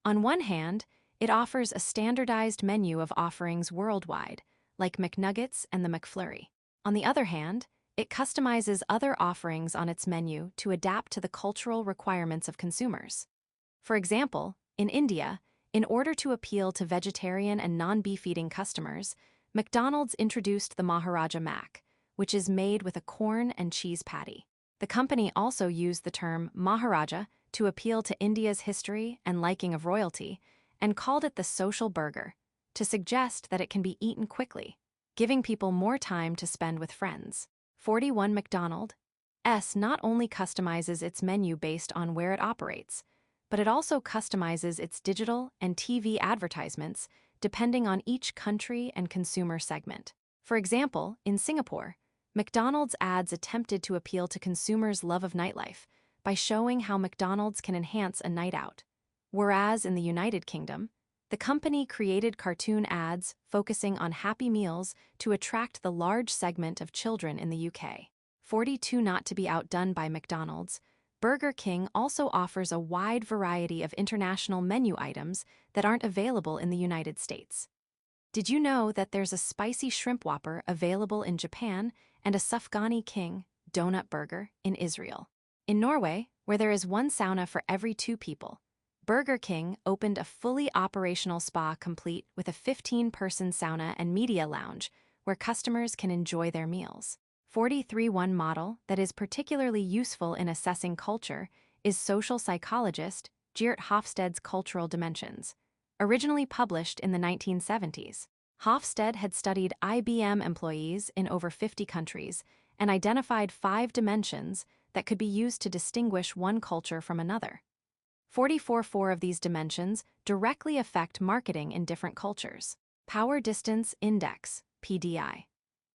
On one hand, it offers a standardized menu of offerings worldwide, like McNuggets and the McFlurry. On the other hand, it customizes other offerings on its menu to adapt to the cultural requirements of consumers. For example, in India, in order to appeal to vegetarian and non-beef eating customers, McDonald's introduced the Maharaja Mac, which is made with a corn and cheese patty. The company also used the term Maharaja to appeal to India's history and liking of royalty, and called it the social burger, to suggest that it can be eaten quickly, giving people more time to spend with friends. 41. McDonald's not only customizes its menu based on where it operates, but it also customizes its digital and TV advertisements depending on each country and consumer segment. For example, in Singapore, McDonald's ads attempted to appeal to consumers' love of nightlife by showing how McDonald's can enhance a night out, whereas in the United Kingdom, The company created cartoon ads focusing on Happy Meals to attract the large segment of children in the UK. 42. Not to be outdone by McDonald's, Burger King also offers a wide variety of international menu items that aren't available in the United States. Did you know that there's a spicy shrimp whopper available in Japan and a Sufgani King donut burger in Israel? In Norway, where there is one sauna for every 2 people, Burger King opened a fully operational spa complete with a 15-person sauna and media lounge where customers can enjoy their meals. 43. One model that is particularly useful in assessing culture is social psychologist Geert Hofstede's Cultural Dimensions. Originally published in the 1970s, Hofstede had studied IBM employees in over 50 countries and identified 5 dimensions that could be used to distinguish one culture from another. 44. 4 of these dimensions directly affect marketing in different cultures. Power Distance Index, PDI.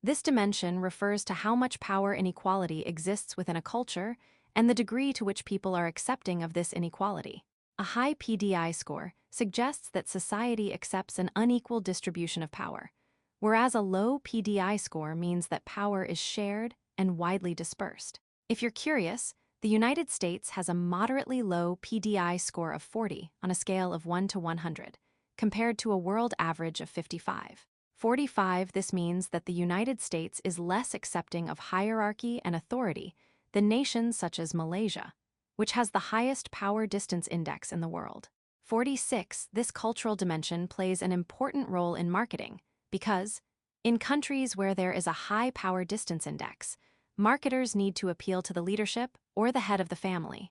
This dimension refers to how much power inequality exists within a culture and the degree to which people are accepting of this inequality. A high PDI score suggests that society accepts an unequal distribution of power, whereas a low PDI score means that power is shared and widely dispersed. If you're curious, the United States has a moderately low PDI score of 40 on a scale of 1 to 100, compared to a world average of 55. 45. This means that the United States is less accepting of hierarchy and authority than nations such as Malaysia, which has the highest power distance index in the world. 46. This cultural dimension plays an important role in marketing because, in countries where there is a high power distance index, marketers need to appeal to the leadership or the head of the family,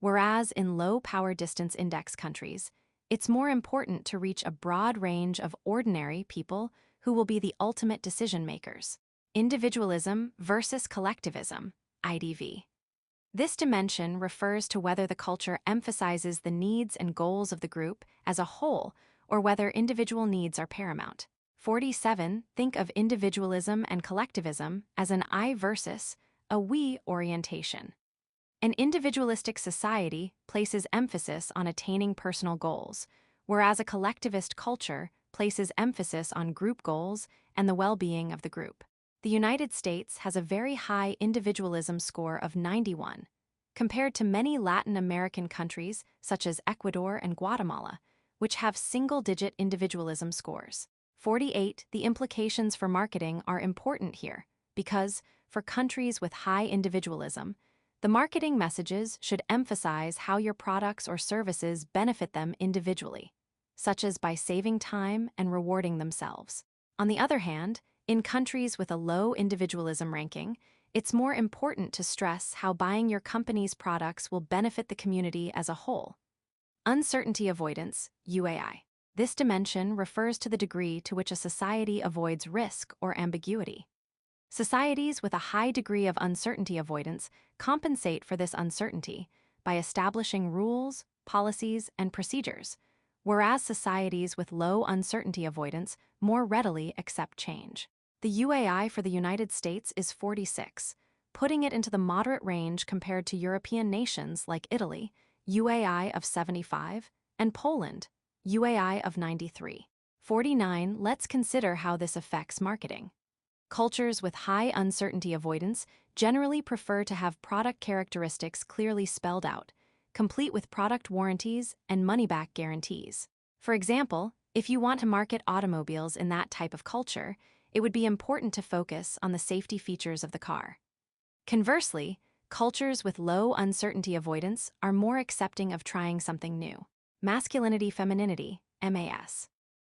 whereas in low power distance index countries, it's more important to reach a broad range of ordinary people who will be the ultimate decision makers. Individualism versus collectivism, IDV. This dimension refers to whether the culture emphasizes the needs and goals of the group as a whole or whether individual needs are paramount. 47. Think of individualism and collectivism as an I versus a we orientation. An individualistic society places emphasis on attaining personal goals, whereas a collectivist culture places emphasis on group goals and the well-being of the group. The United States has a very high individualism score of 91, compared to many Latin American countries such as Ecuador and Guatemala, which have single-digit individualism scores. 48. The implications for marketing are important here because, for countries with high individualism, the marketing messages should emphasize how your products or services benefit them individually, such as by saving time and rewarding themselves. On the other hand, in countries with a low individualism ranking, it's more important to stress how buying your company's products will benefit the community as a whole. Uncertainty avoidance, UAI. This dimension refers to the degree to which a society avoids risk or ambiguity. Societies with a high degree of uncertainty avoidance compensate for this uncertainty by establishing rules, policies, and procedures, whereas societies with low uncertainty avoidance more readily accept change. The UAI for the United States is 46, putting it into the moderate range compared to European nations like Italy, UAI of 75, and Poland, UAI of 93. 49. Let's consider how this affects marketing. Cultures with high uncertainty avoidance generally prefer to have product characteristics clearly spelled out, complete with product warranties and money-back guarantees. For example, if you want to market automobiles in that type of culture, it would be important to focus on the safety features of the car. Conversely, cultures with low uncertainty avoidance are more accepting of trying something new. Masculinity-femininity, MAS.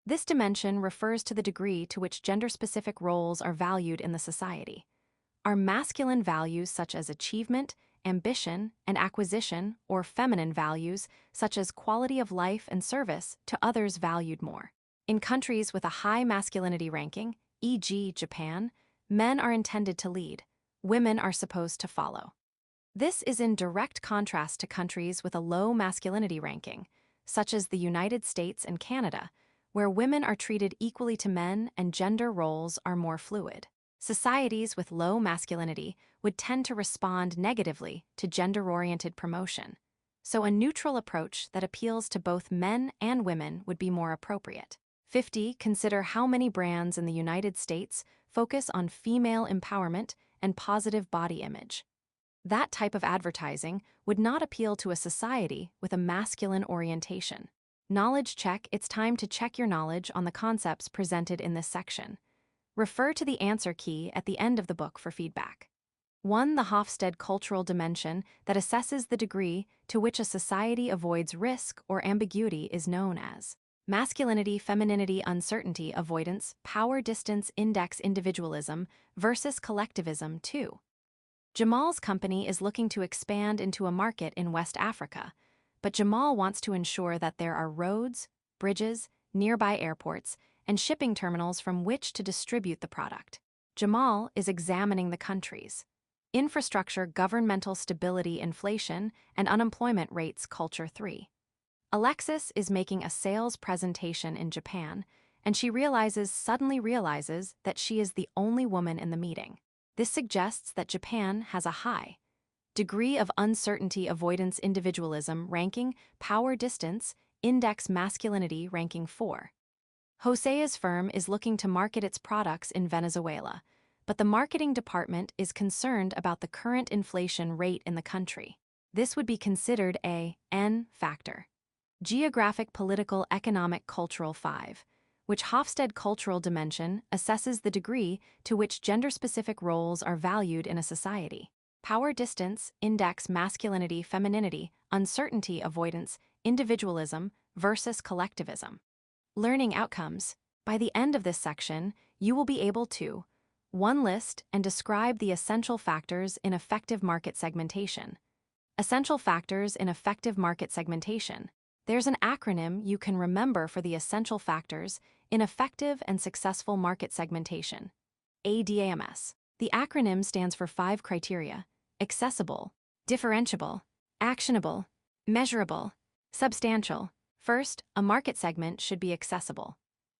This dimension refers to the degree to which gender-specific roles are valued in the society. Are masculine values such as achievement, ambition, and acquisition, or feminine values such as quality of life and service to others valued more? In countries with a high masculinity ranking, e.g. Japan, men are intended to lead, women are supposed to follow. This is in direct contrast to countries with a low masculinity ranking, such as the United States and Canada, where women are treated equally to men and gender roles are more fluid. Societies with low masculinity would tend to respond negatively to gender-oriented promotion, so a neutral approach that appeals to both men and women would be more appropriate. 50. Consider how many brands in the United States focus on female empowerment and positive body image. That type of advertising would not appeal to a society with a masculine orientation. Knowledge check. It's time to check your knowledge on the concepts presented in this section. Refer to the answer key at the end of the book for feedback. 1. The Hofstede cultural dimension that assesses the degree to which a society avoids risk or ambiguity is known as masculinity, femininity, uncertainty, avoidance, power, distance, index, individualism versus collectivism. 2. Jamal's company is looking to expand into a market in West Africa, but Jamal wants to ensure that there are roads, bridges, nearby airports, and shipping terminals from which to distribute the product. Jamal is examining the countries: infrastructure, governmental stability, inflation, and unemployment rates. Culture. 3. Alexis is making a sales presentation in Japan, and she suddenly realizes that she is the only woman in the meeting. This suggests that Japan has a high degree of uncertainty, avoidance, individualism, ranking, power, distance, index, masculinity, ranking 4. Josea's firm is looking to market its products in Venezuela, but the marketing department is concerned about the current inflation rate in the country. This would be considered a N factor. Geographic, political, economic, cultural. 5. Which Hofstede cultural dimension assesses the degree to which gender-specific roles are valued in a society. Power, distance, index, masculinity, femininity, uncertainty, avoidance, individualism versus collectivism. Learning outcomes. By the end of this section, you will be able to 1. List and describe the essential factors in effective market segmentation. Essential factors in effective market segmentation. There's an acronym you can remember for the essential factors in effective and successful market segmentation: ADAMS. The acronym stands for 5 criteria: accessible, differentiable, actionable, measurable, substantial. First, a market segment should be accessible.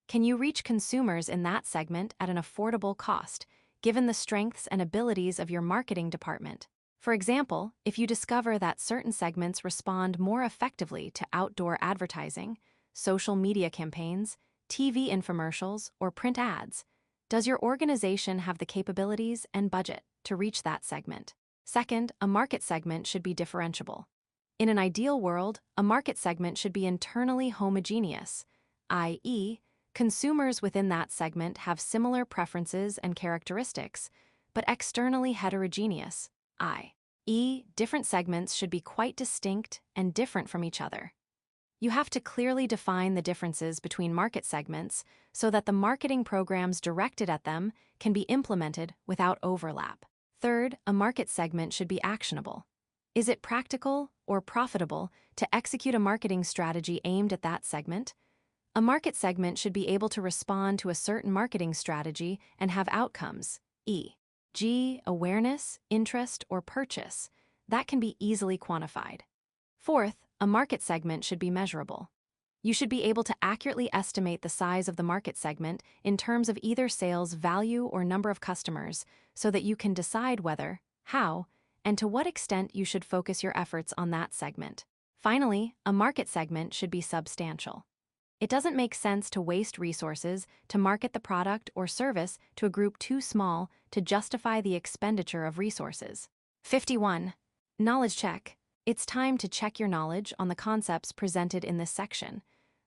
Can you reach consumers in that segment at an affordable cost, given the strengths and abilities of your marketing department? For example, if you discover that certain segments respond more effectively to outdoor advertising, social media campaigns, TV infomercials, or print ads, does your organization have the capabilities and budget to reach that segment? Second, a market segment should be differentiable. In an ideal world, a market segment should be internally homogeneous, i.e., consumers within that segment have similar preferences and characteristics, but externally heterogeneous, i.e., different segments should be quite distinct and different from each other. You have to clearly define the differences between market segments so that the marketing programs directed at them can be implemented without overlap. Third, a market segment should be actionable. Is it practical or profitable to execute a marketing strategy aimed at that segment? A market segment should be able to respond to a certain marketing strategy and have outcomes, e.g., awareness, interest, or purchase, that can be easily quantified. Fourth, a market segment should be measurable. You should be able to accurately estimate the size of the market segment in terms of either sales value or number of customers so that you can decide whether, how, and to what extent you should focus your efforts on that segment. Finally, a market segment should be substantial. It doesn't make sense to waste resources to market the product or service to a group too small to justify the expenditure of resources. 51. Knowledge check. It's time to check your knowledge on the concepts presented in this section.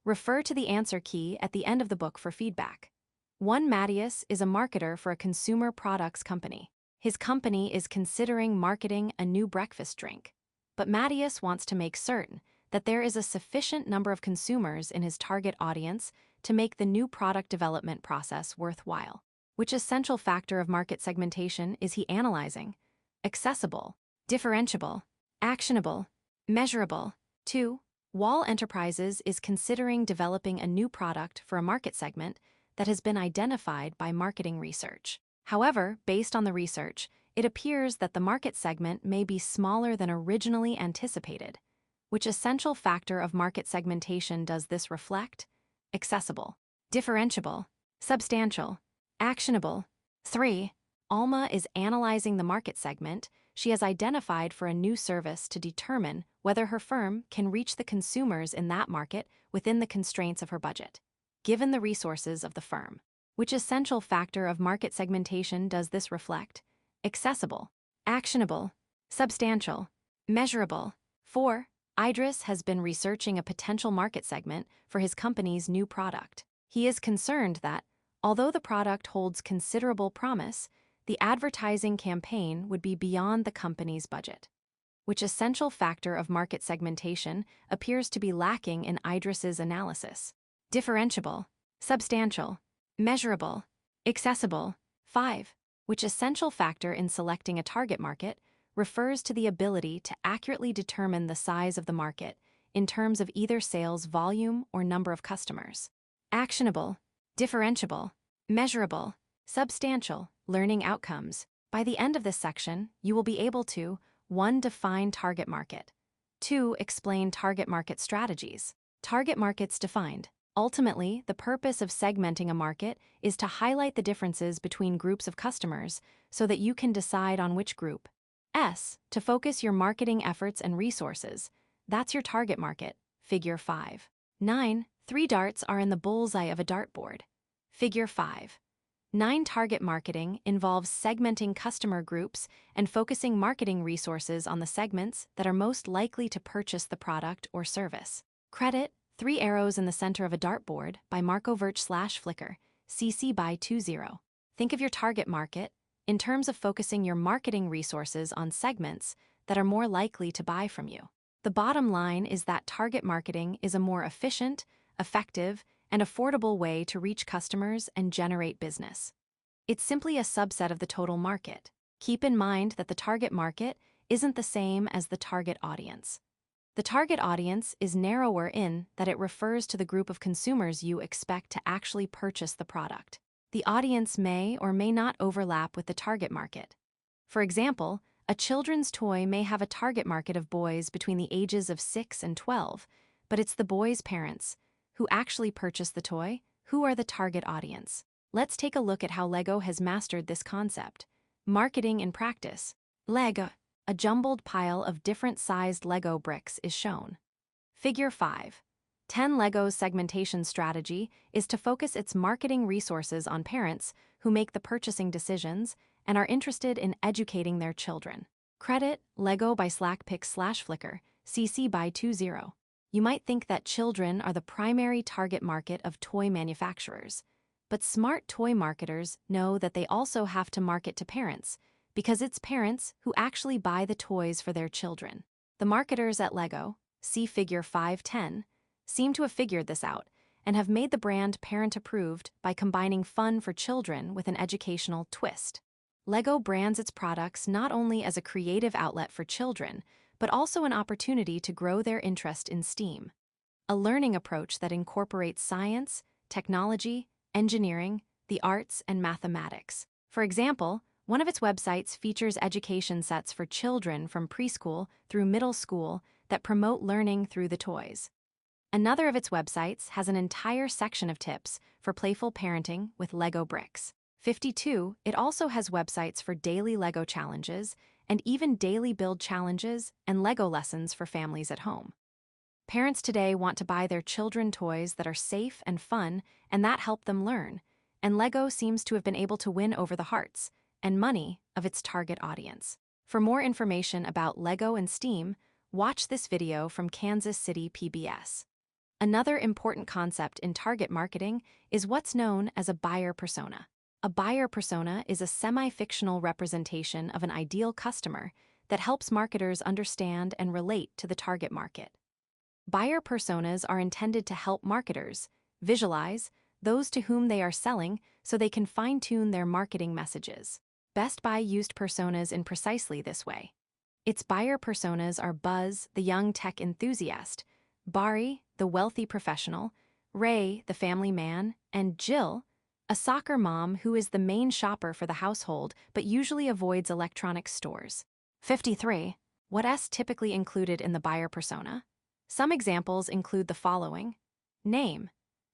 Refer to the answer key at the end of the book for feedback. 1. Matthias is a marketer for a consumer products company. His company is considering marketing a new breakfast drink, but Matthias wants to make certain that there is a sufficient number of consumers in his target audience to make the new product development process worthwhile. Which essential factor of market segmentation is he analyzing? Accessible, differentiable, actionable, measurable. 2. Wall Enterprises is considering developing a new product for a market segment that has been identified by marketing research. However, based on the research, it appears that the market segment may be smaller than originally anticipated. Which essential factor of market segmentation does this reflect? Accessible, differentiable, substantial, actionable. 3. Alma is analyzing the market segment she has identified for a new service to determine whether her firm can reach the consumers in that market within the constraints of her budget, given the resources of the firm. Which essential factor of market segmentation does this reflect? Accessible, actionable, substantial, measurable. 4. Idris has been researching a potential market segment for his company's new product. He is concerned that, although the product holds considerable promise, the advertising campaign would be beyond the company's budget. Which essential factor of market segmentation appears to be lacking in Idris's analysis? Differentiable, substantial, measurable, accessible. 5. Which essential factor in selecting a target market refers to the ability to accurately determine the size of the market in terms of either sales volume or number of customers? Actionable, differentiable, measurable, substantial, learning outcomes. By the end of this section, you will be able to 1. Define target market. 2. Explain target market strategies. Target markets defined. Ultimately, the purpose of segmenting a market is to highlight the differences between groups of customers so that you can decide on which group to focus your marketing efforts and resources. That's your target market. Figure 5. 9. 3 darts are in the bullseye of a dartboard. Figure 5. 9. Target marketing involves segmenting customer groups and focusing marketing resources on the segments that are most likely to purchase the product or service. Credit 3 Arrows in the Center of a Dartboard by Marco Verch/Flickr, CC by 20. Think of your target market in terms of focusing your marketing resources on segments that are more likely to buy from you. The bottom line is that target marketing is a more efficient, effective, and affordable way to reach customers and generate business. It's simply a subset of the total market. Keep in mind that the target market isn't the same as the target audience. The target audience is narrower in that it refers to the group of consumers you expect to actually purchase the product. The audience may or may not overlap with the target market. For example, a children's toy may have a target market of boys between the ages of 6 and 12, but it's the boys' parents who actually purchase the toy who are the target audience. Let's take a look at how LEGO has mastered this concept. Marketing in practice. LEGO. A jumbled pile of different-sized LEGO bricks is shown. Figure 5. 10 LEGO's segmentation strategy is to focus its marketing resources on parents who make the purchasing decisions and are interested in educating their children. Credit LEGO by Slackpick/Flickr, CC by 20. You might think that children are the primary target market of toy manufacturers, but smart toy marketers know that they also have to market to parents, because it's parents who actually buy the toys for their children. The marketers at LEGO, see Figure 510, seem to have figured this out and have made the brand parent-approved by combining fun for children with an educational twist. LEGO brands its products not only as a creative outlet for children, but also an opportunity to grow their interest in STEAM, a learning approach that incorporates science, technology, engineering, the arts, and mathematics. For example, one of its websites features education sets for children from preschool through middle school that promote learning through the toys. Another of its websites has an entire section of tips for playful parenting with LEGO bricks. 52. It also has websites for daily LEGO challenges and even daily build challenges and LEGO lessons for families at home. Parents today want to buy their children toys that are safe and fun and that help them learn, and LEGO seems to have been able to win over the hearts and money of its target audience. For more information about LEGO and STEAM, watch this video from Kansas City PBS. Another important concept in target marketing is what's known as a buyer persona. A buyer persona is a semi-fictional representation of an ideal customer that helps marketers understand and relate to the target market. Buyer personas are intended to help marketers visualize those to whom they are selling so they can fine-tune their marketing messages. Best Buy used personas in precisely this way. Its buyer personas are Buzz, the young tech enthusiast, Bari, the wealthy professional, Ray, the family man, and Jill, a soccer mom who is the main shopper for the household but usually avoids electronics stores. 53. What's typically included in the buyer persona? Some examples include the following. Name.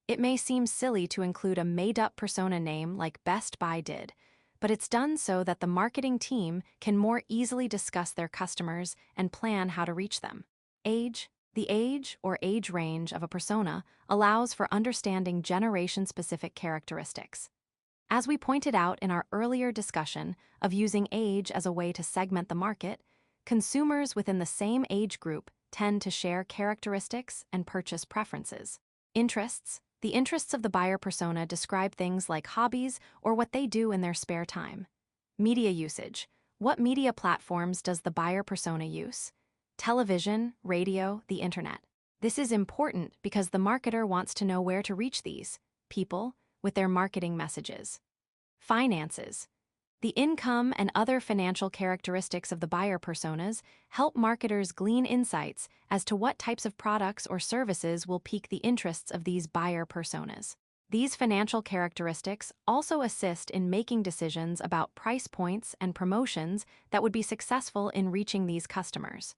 It may seem silly to include a made-up persona name like Best Buy did, but it's done so that the marketing team can more easily discuss their customers and plan how to reach them. Age. The age or age range of a persona allows for understanding generation-specific characteristics. As we pointed out in our earlier discussion of using age as a way to segment the market, consumers within the same age group tend to share characteristics and purchase preferences. Interests. The interests of the buyer persona describe things like hobbies or what they do in their spare time. Media usage. What media platforms does the buyer persona use? Television, radio, the internet. This is important because the marketer wants to know where to reach these people with their marketing messages. Finances. The income and other financial characteristics of the buyer personas help marketers glean insights as to what types of products or services will pique the interests of these buyer personas. These financial characteristics also assist in making decisions about price points and promotions that would be successful in reaching these customers.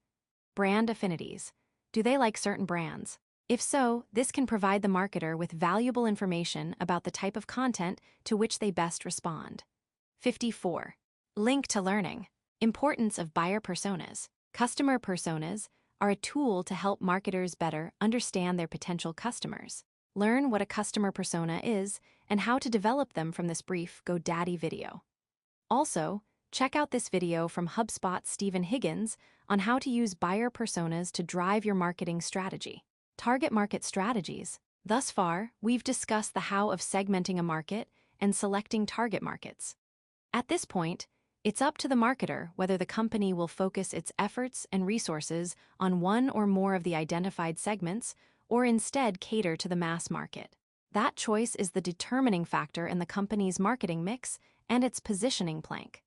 Brand affinities. Do they like certain brands? If so, this can provide the marketer with valuable information about the type of content to which they best respond. 54. Link to learning. Importance of buyer personas. Customer personas are a tool to help marketers better understand their potential customers. Learn what a customer persona is and how to develop them from this brief GoDaddy video. Also, check out this video from HubSpot's Stephen Higgins on how to use buyer personas to drive your marketing strategy. Target market strategies. Thus far, we've discussed the how of segmenting a market and selecting target markets. At this point, it's up to the marketer whether the company will focus its efforts and resources on one or more of the identified segments or instead cater to the mass market. That choice is the determining factor in the company's marketing mix and its positioning plank.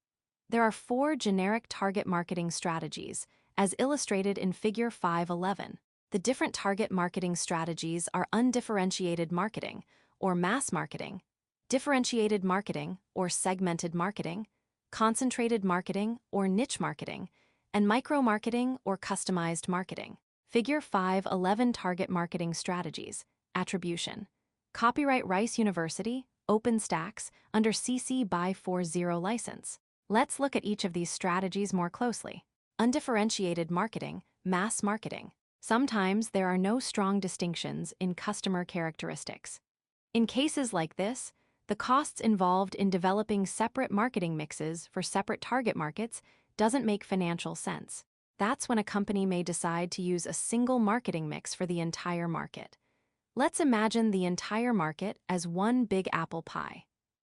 There are 4 generic target marketing strategies, as illustrated in Figure 511. The different target marketing strategies are undifferentiated marketing, or mass marketing, differentiated marketing, or segmented marketing, concentrated marketing, or niche marketing, and micro-marketing or customized marketing. Figure 511 Target Marketing Strategies. Attribution. Copyright Rice University, OpenStax, under CC by 40 license. Let's look at each of these strategies more closely. Undifferentiated marketing, mass marketing. Sometimes there are no strong distinctions in customer characteristics. In cases like this, the costs involved in developing separate marketing mixes for separate target markets doesn't make financial sense. That's when a company may decide to use a single marketing mix for the entire market. Let's imagine the entire market as one big apple pie.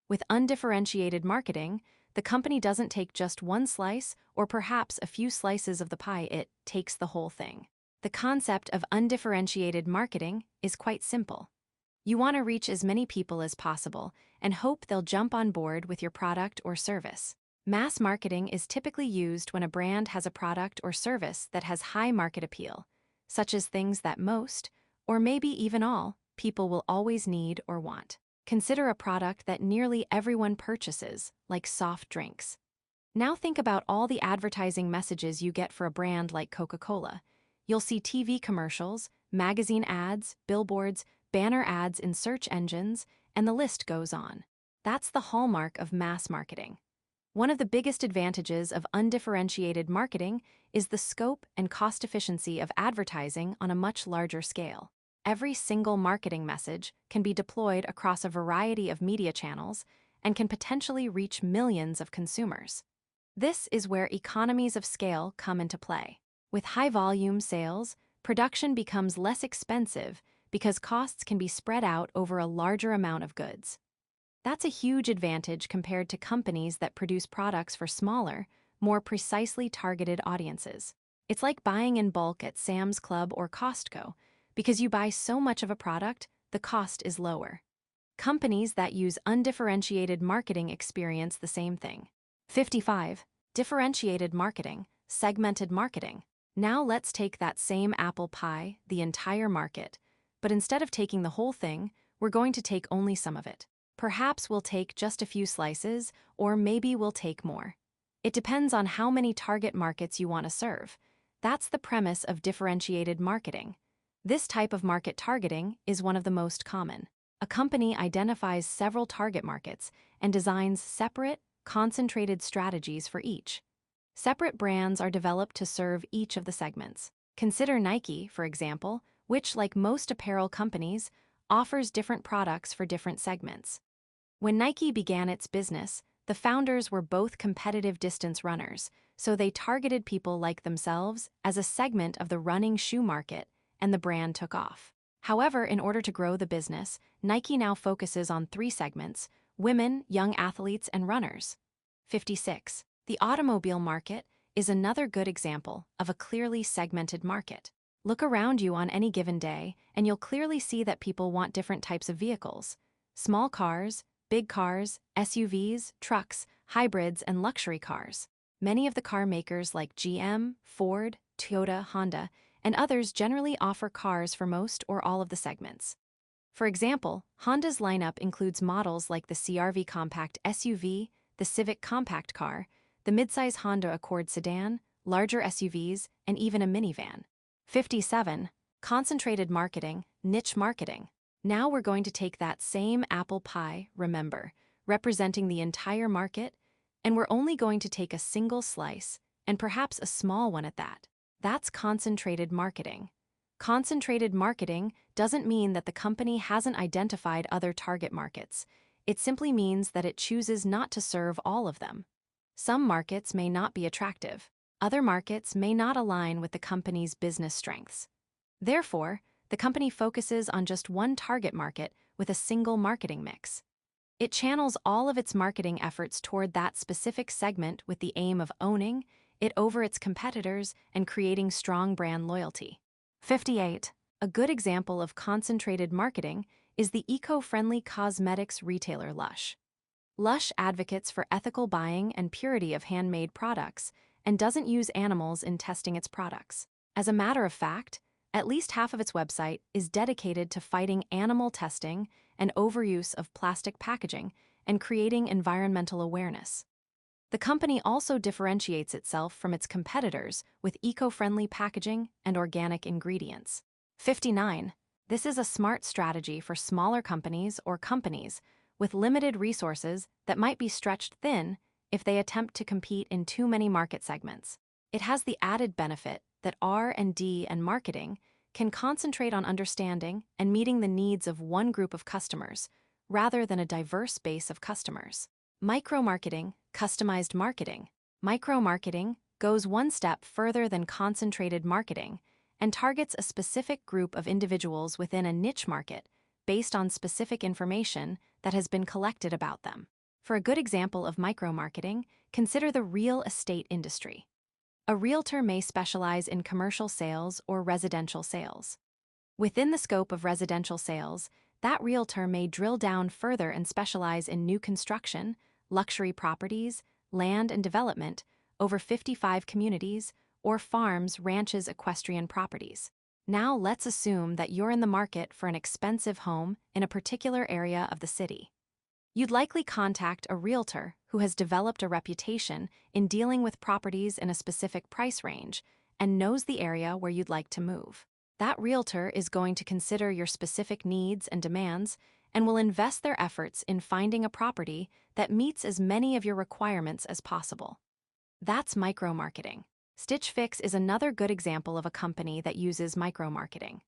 With undifferentiated marketing, the company doesn't take just one slice or perhaps a few slices of the pie, it takes the whole thing. The concept of undifferentiated marketing is quite simple. You want to reach as many people as possible and hope they'll jump on board with your product or service. Mass marketing is typically used when a brand has a product or service that has high market appeal, such as things that most, or maybe even all, people will always need or want. Consider a product that nearly everyone purchases, like soft drinks. Now think about all the advertising messages you get for a brand like Coca-Cola. You'll see TV commercials, magazine ads, billboards, banner ads in search engines, and the list goes on. That's the hallmark of mass marketing. One of the biggest advantages of undifferentiated marketing is the scope and cost efficiency of advertising on a much larger scale. Every single marketing message can be deployed across a variety of media channels and can potentially reach millions of consumers. This is where economies of scale come into play. With high-volume sales, production becomes less expensive because costs can be spread out over a larger amount of goods. That's a huge advantage compared to companies that produce products for smaller, more precisely targeted audiences. It's like buying in bulk at Sam's Club or Costco. Because you buy so much of a product, the cost is lower. Companies that use undifferentiated marketing experience the same thing. 55. Differentiated marketing, segmented marketing. Now let's take that same apple pie, the entire market, but instead of taking the whole thing, we're going to take only some of it. Perhaps we'll take just a few slices, or maybe we'll take more. It depends on how many target markets you want to serve. That's the premise of differentiated marketing. This type of market targeting is one of the most common. A company identifies several target markets and designs separate, concentrated strategies for each. Separate brands are developed to serve each of the segments. Consider Nike, for example, which, like most apparel companies, offers different products for different segments. When Nike began its business, the founders were both competitive distance runners, so they targeted people like themselves as a segment of the running shoe market, and the brand took off. However, in order to grow the business, Nike now focuses on three segments: women, young athletes, and runners. 56. The automobile market is another good example of a clearly segmented market. Look around you on any given day, and you'll clearly see that people want different types of vehicles: small cars, big cars, SUVs, trucks, hybrids, and luxury cars. Many of the car makers like GM, Ford, Toyota, Honda, and others generally offer cars for most or all of the segments. For example, Honda's lineup includes models like the CR-V compact SUV, the Civic compact car, the midsize Honda Accord sedan, larger SUVs, and even a minivan. 57. Concentrated marketing, niche marketing. Now we're going to take that same apple pie, remember, representing the entire market, and we're only going to take a single slice, and perhaps a small one at that. That's concentrated marketing. Concentrated marketing doesn't mean that the company hasn't identified other target markets. It simply means that it chooses not to serve all of them. Some markets may not be attractive. Other markets may not align with the company's business strengths. Therefore, the company focuses on just one target market with a single marketing mix. It channels all of its marketing efforts toward that specific segment with the aim of owning it over its competitors and creating strong brand loyalty. 58. A good example of concentrated marketing is the eco-friendly cosmetics retailer Lush. Lush advocates for ethical buying and purity of handmade products and doesn't use animals in testing its products. As a matter of fact, at least half of its website is dedicated to fighting animal testing and overuse of plastic packaging and creating environmental awareness. The company also differentiates itself from its competitors with eco-friendly packaging and organic ingredients. 59. This is a smart strategy for smaller companies or companies with limited resources that might be stretched thin if they attempt to compete in too many market segments. It has the added benefit that R&D and marketing can concentrate on understanding and meeting the needs of one group of customers rather than a diverse base of customers. Micro-marketing, customized marketing. Micro-marketing goes one step further than concentrated marketing and targets a specific group of individuals within a niche market based on specific information that has been collected about them. For a good example of micro-marketing, consider the real estate industry. A realtor may specialize in commercial sales or residential sales. Within the scope of residential sales, that realtor may drill down further and specialize in new construction, luxury properties, land and development, over 55 communities, or farms, ranches, equestrian properties. Now let's assume that you're in the market for an expensive home in a particular area of the city. You'd likely contact a realtor who has developed a reputation in dealing with properties in a specific price range and knows the area where you'd like to move. That realtor is going to consider your specific needs and demands and will invest their efforts in finding a property that meets as many of your requirements as possible. That's micro-marketing. Stitch Fix is another good example of a company that uses micro-marketing.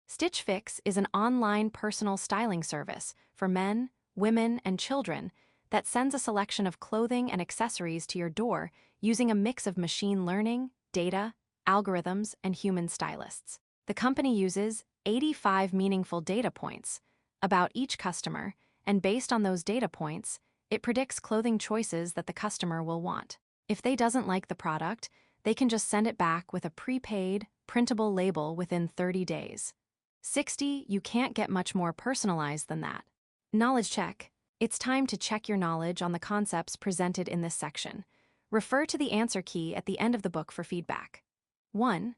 Stitch Fix is an online personal styling service for men, women, and children that sends a selection of clothing and accessories to your door using a mix of machine learning, data, algorithms, and human stylists. The company uses 85 meaningful data points about each customer, and based on those data points, it predicts clothing choices that the customer will want. If they doesn't like the product, they can just send it back with a prepaid, printable label within 30 days. 60. You can't get much more personalized than that. Knowledge check. It's time to check your knowledge on the concepts presented in this section. Refer to the answer key at the end of the book for feedback. 1.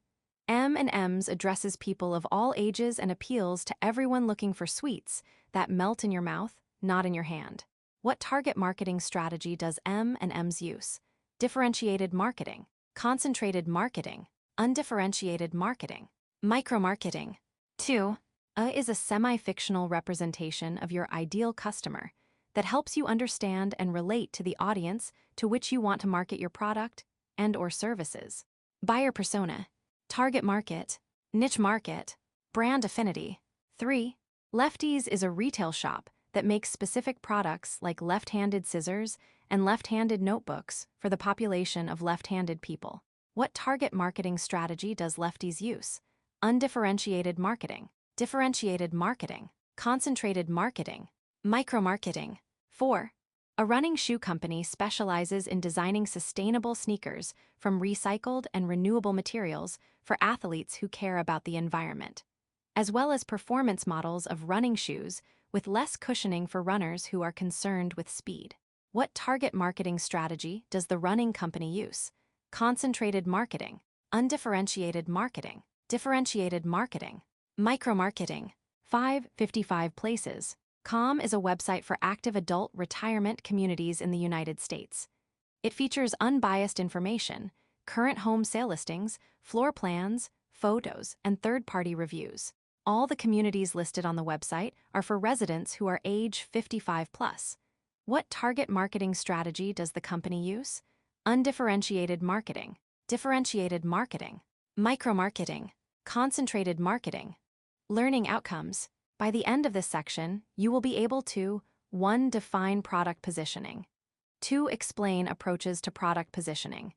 M&M's addresses people of all ages and appeals to everyone looking for sweets that melt in your mouth, not in your hand. What target marketing strategy does M&M's use? Differentiated marketing, concentrated marketing, undifferentiated marketing, micro-marketing. 2. A is a semi-fictional representation of your ideal customer that helps you understand and relate to the audience to which you want to market your product and/or services. Buyer persona, target market, niche market, brand affinity. 3. Lefties is a retail shop that makes specific products like left-handed scissors and left-handed notebooks for the population of left-handed people. What target marketing strategy does Lefties use? Undifferentiated marketing, differentiated marketing, concentrated marketing, micro-marketing. 4. A running shoe company specializes in designing sustainable sneakers from recycled and renewable materials for athletes who care about the environment, as well as performance models of running shoes with less cushioning for runners who are concerned with speed. What target marketing strategy does the running company use? Concentrated marketing, undifferentiated marketing, differentiated marketing, micro-marketing. 55 Places. Com is a website for active adult retirement communities in the United States. It features unbiased information, current home sale listings, floor plans, photos, and third-party reviews. All the communities listed on the website are for residents who are age 55 plus. What target marketing strategy does the company use? Undifferentiated marketing, differentiated marketing, micro-marketing, concentrated marketing. Learning outcomes. By the end of this section, you will be able to 1. Define product positioning. 2. Explain approaches to product positioning.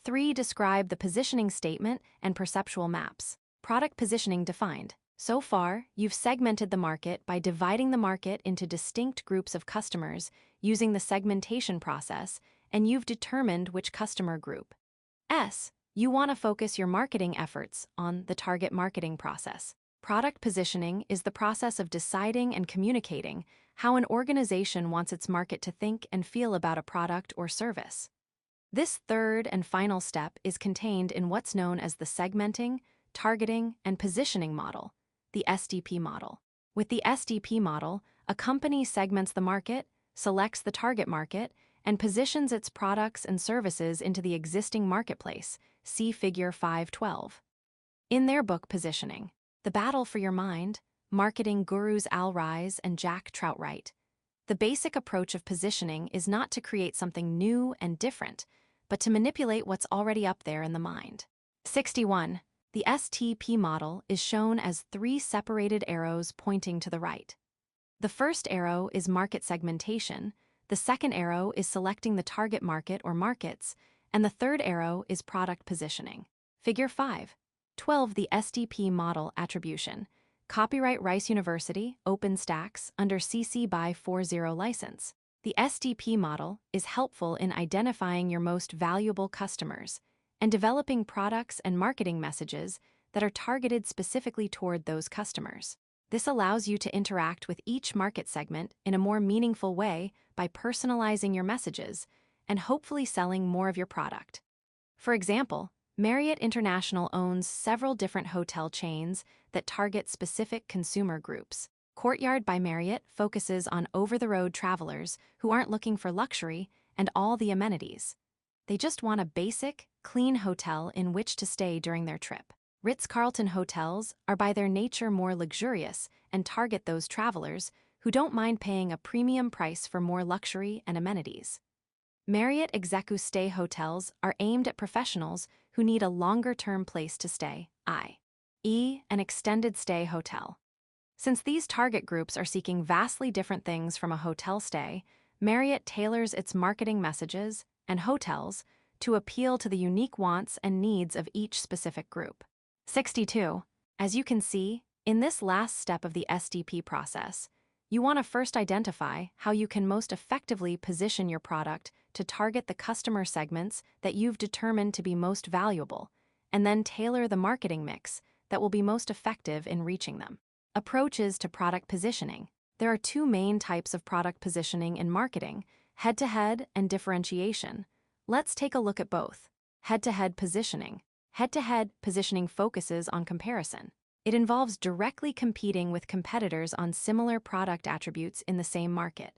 3. Describe the positioning statement and perceptual maps. Product positioning defined. So far, you've segmented the market by dividing the market into distinct groups of customers using the segmentation process, and you've determined which customer group. You want to focus your marketing efforts on the target marketing process. Product positioning is the process of deciding and communicating how an organization wants its market to think and feel about a product or service. This third and final step is contained in what's known as the segmenting, targeting, and positioning model, the SDP model. With the SDP model, a company segments the market, selects the target market, and positions its products and services into the existing marketplace. See Figure 512. In their book Positioning, The Battle for Your Mind, marketing gurus Al Ries and Jack Troutwright, the basic approach of positioning is not to create something new and different, but to manipulate what's already up there in the mind. 61. The STP model is shown as 3 separated arrows pointing to the right. The first arrow is market segmentation, the second arrow is selecting the target market or markets, and the third arrow is product positioning. Figure 5.12 The SDP model attribution. Copyright Rice University, OpenStax, under CC by 40 license. The SDP model is helpful in identifying your most valuable customers and developing products and marketing messages that are targeted specifically toward those customers. This allows you to interact with each market segment in a more meaningful way by personalizing your messages and hopefully selling more of your product. For example, Marriott International owns several different hotel chains that target specific consumer groups. Courtyard by Marriott focuses on over-the-road travelers who aren't looking for luxury and all the amenities. They just want a basic, clean hotel in which to stay during their trip. Ritz-Carlton hotels are by their nature more luxurious and target those travelers who don't mind paying a premium price for more luxury and amenities. Marriott Execu Stay hotels are aimed at professionals who need a longer-term place to stay, i.e., an extended stay hotel. Since these target groups are seeking vastly different things from a hotel stay, Marriott tailors its marketing messages and hotels to appeal to the unique wants and needs of each specific group. 62. As you can see, in this last step of the SDP process, you want to first identify how you can most effectively position your product to target the customer segments that you've determined to be most valuable, and then tailor the marketing mix that will be most effective in reaching them. Approaches to product positioning. There are 2 main types of product positioning in marketing, head-to-head and differentiation. Let's take a look at both. Head-to-head positioning. Head-to-head positioning focuses on comparison. It involves directly competing with competitors on similar product attributes in the same market.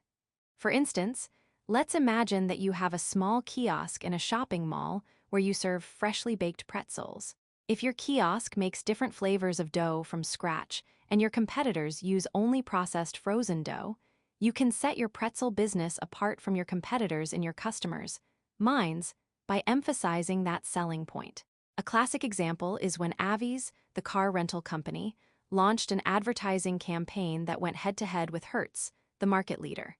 For instance, let's imagine that you have a small kiosk in a shopping mall where you serve freshly baked pretzels. If your kiosk makes different flavors of dough from scratch and your competitors use only processed frozen dough, You can set your pretzel business apart from your competitors in your customers' minds by emphasizing that selling point. A classic example is when Avis, the car rental company, launched an advertising campaign that went head-to-head with Hertz, the market leader.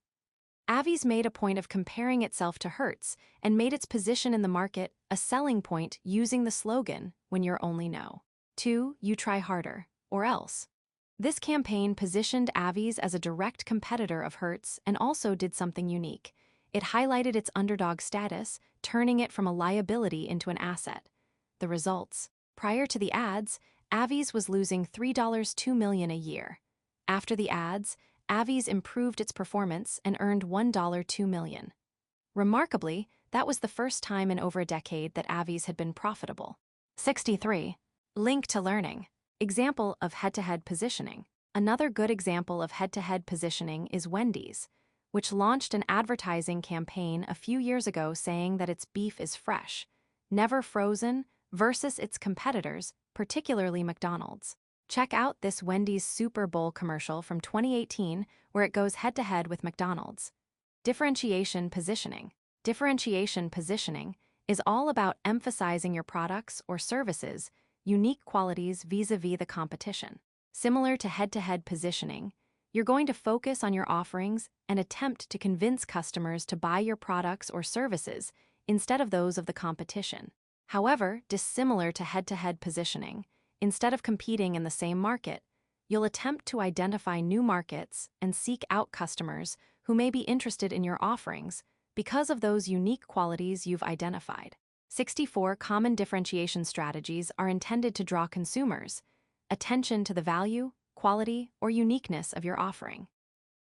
Avis made a point of comparing itself to Hertz and made its position in the market a selling point using the slogan, "When you're only no. 2, you try harder, or else." This campaign positioned Avis as a direct competitor of Hertz and also did something unique. It highlighted its underdog status, turning it from a liability into an asset. The results. Prior to the ads, Avis was losing $3.2 million a year. After the ads, Avis improved its performance and earned $1.2 million. Remarkably, that was the first time in over a decade that Avis had been profitable. 63. Link to learning. Example of head-to-head positioning. Another good example of head-to-head positioning is Wendy's, which launched an advertising campaign a few years ago saying that its beef is fresh, never frozen, versus its competitors, particularly McDonald's. Check out this Wendy's Super Bowl commercial from 2018 where it goes head-to-head with McDonald's. Differentiation positioning. Differentiation positioning is all about emphasizing your products or services' unique qualities vis-a-vis the competition. Similar to head-to-head positioning, you're going to focus on your offerings and attempt to convince customers to buy your products or services instead of those of the competition. However, dissimilar to head-to-head positioning, instead of competing in the same market, you'll attempt to identify new markets and seek out customers who may be interested in your offerings because of those unique qualities you've identified. 64 common differentiation strategies are intended to draw consumers' attention to the value, quality, or uniqueness of your offering.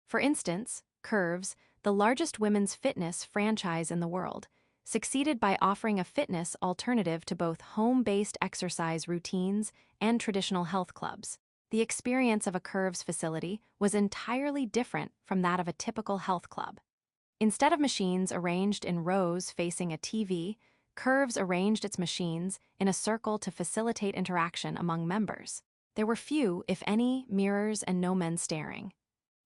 For instance, Curves, the largest women's fitness franchise in the world, succeeded by offering a fitness alternative to both home-based exercise routines and traditional health clubs. The experience of a Curves facility was entirely different from that of a typical health club. Instead of machines arranged in rows facing a TV, Curves arranged its machines in a circle to facilitate interaction among members. There were few, if any, mirrors and no men staring.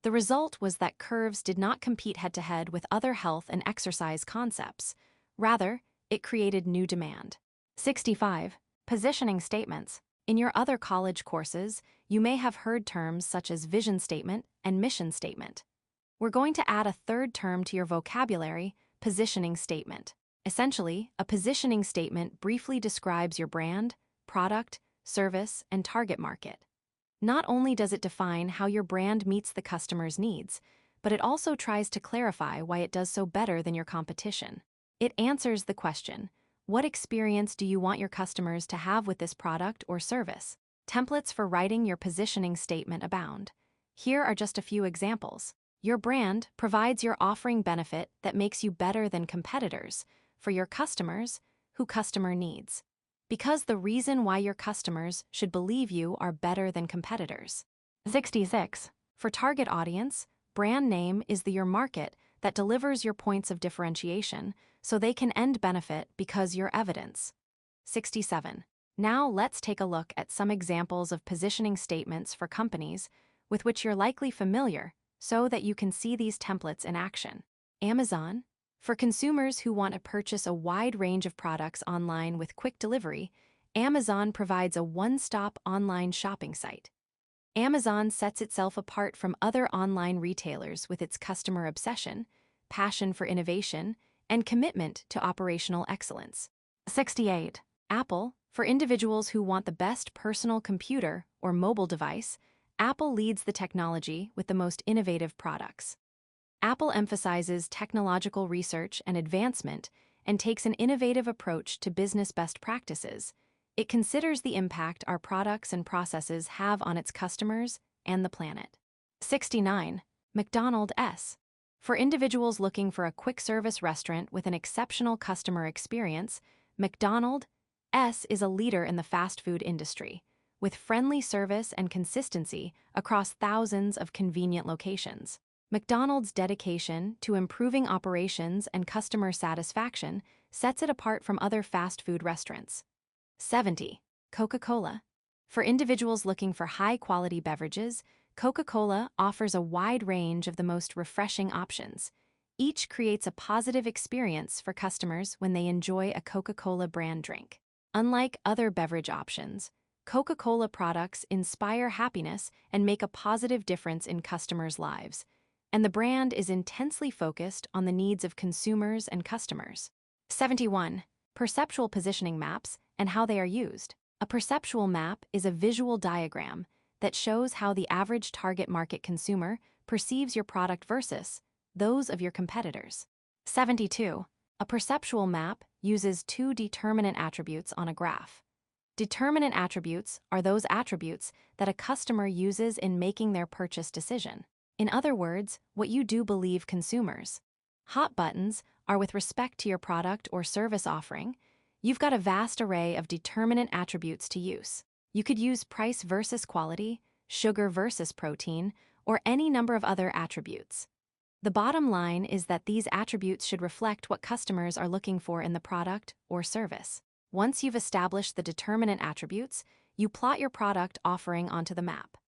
The result was that Curves did not compete head-to-head with other health and exercise concepts. Rather, it created new demand. 65. Positioning statements. In your other college courses, you may have heard terms such as vision statement and mission statement. We're going to add a third term to your vocabulary, positioning statement. Essentially, a positioning statement briefly describes your brand, product, service, and target market. Not only does it define how your brand meets the customer's needs, but it also tries to clarify why it does so better than your competition. It answers the question, what experience do you want your customers to have with this product or service? Templates for writing your positioning statement abound. Here are just a few examples. Your brand provides your offering benefit that makes you better than competitors for your customers who customer needs. Because the reason why your customers should believe you are better than competitors. 66. For target audience, brand name is your market that delivers your points of differentiation so they can end benefit because your evidence. 67. Now let's take a look at some examples of positioning statements for companies with which you're likely familiar so that you can see these templates in action. Amazon. For consumers who want to purchase a wide range of products online with quick delivery, Amazon provides a one-stop online shopping site. Amazon sets itself apart from other online retailers with its customer obsession, passion for innovation, and commitment to operational excellence. 68. Apple. For individuals who want the best personal computer or mobile device, Apple leads the technology with the most innovative products. Apple emphasizes technological research and advancement and takes an innovative approach to business best practices. It considers the impact our products and processes have on its customers and the planet. 69. McDonald's. For individuals looking for a quick-service restaurant with an exceptional customer experience, McDonald's is a leader in the fast food industry, with friendly service and consistency across thousands of convenient locations. McDonald's dedication to improving operations and customer satisfaction sets it apart from other fast food restaurants. 70. Coca-Cola. For individuals looking for high-quality beverages, Coca-Cola offers a wide range of the most refreshing options. Each creates a positive experience for customers when they enjoy a Coca-Cola brand drink. Unlike other beverage options, Coca-Cola products inspire happiness and make a positive difference in customers' lives, and the brand is intensely focused on the needs of consumers and customers. 71. Perceptual positioning maps and how they are used. A perceptual map is a visual diagram that shows how the average target market consumer perceives your product versus those of your competitors. 72. A perceptual map uses two determinant attributes on a graph. Determinant attributes are those attributes that a customer uses in making their purchase decision. In other words, what you do believe consumers. Hot buttons are with respect to your product or service offering. You've got a vast array of determinant attributes to use. You could use price versus quality, sugar versus protein, or any number of other attributes. The bottom line is that these attributes should reflect what customers are looking for in the product or service. Once you've established the determinant attributes, you plot your product offering onto the map.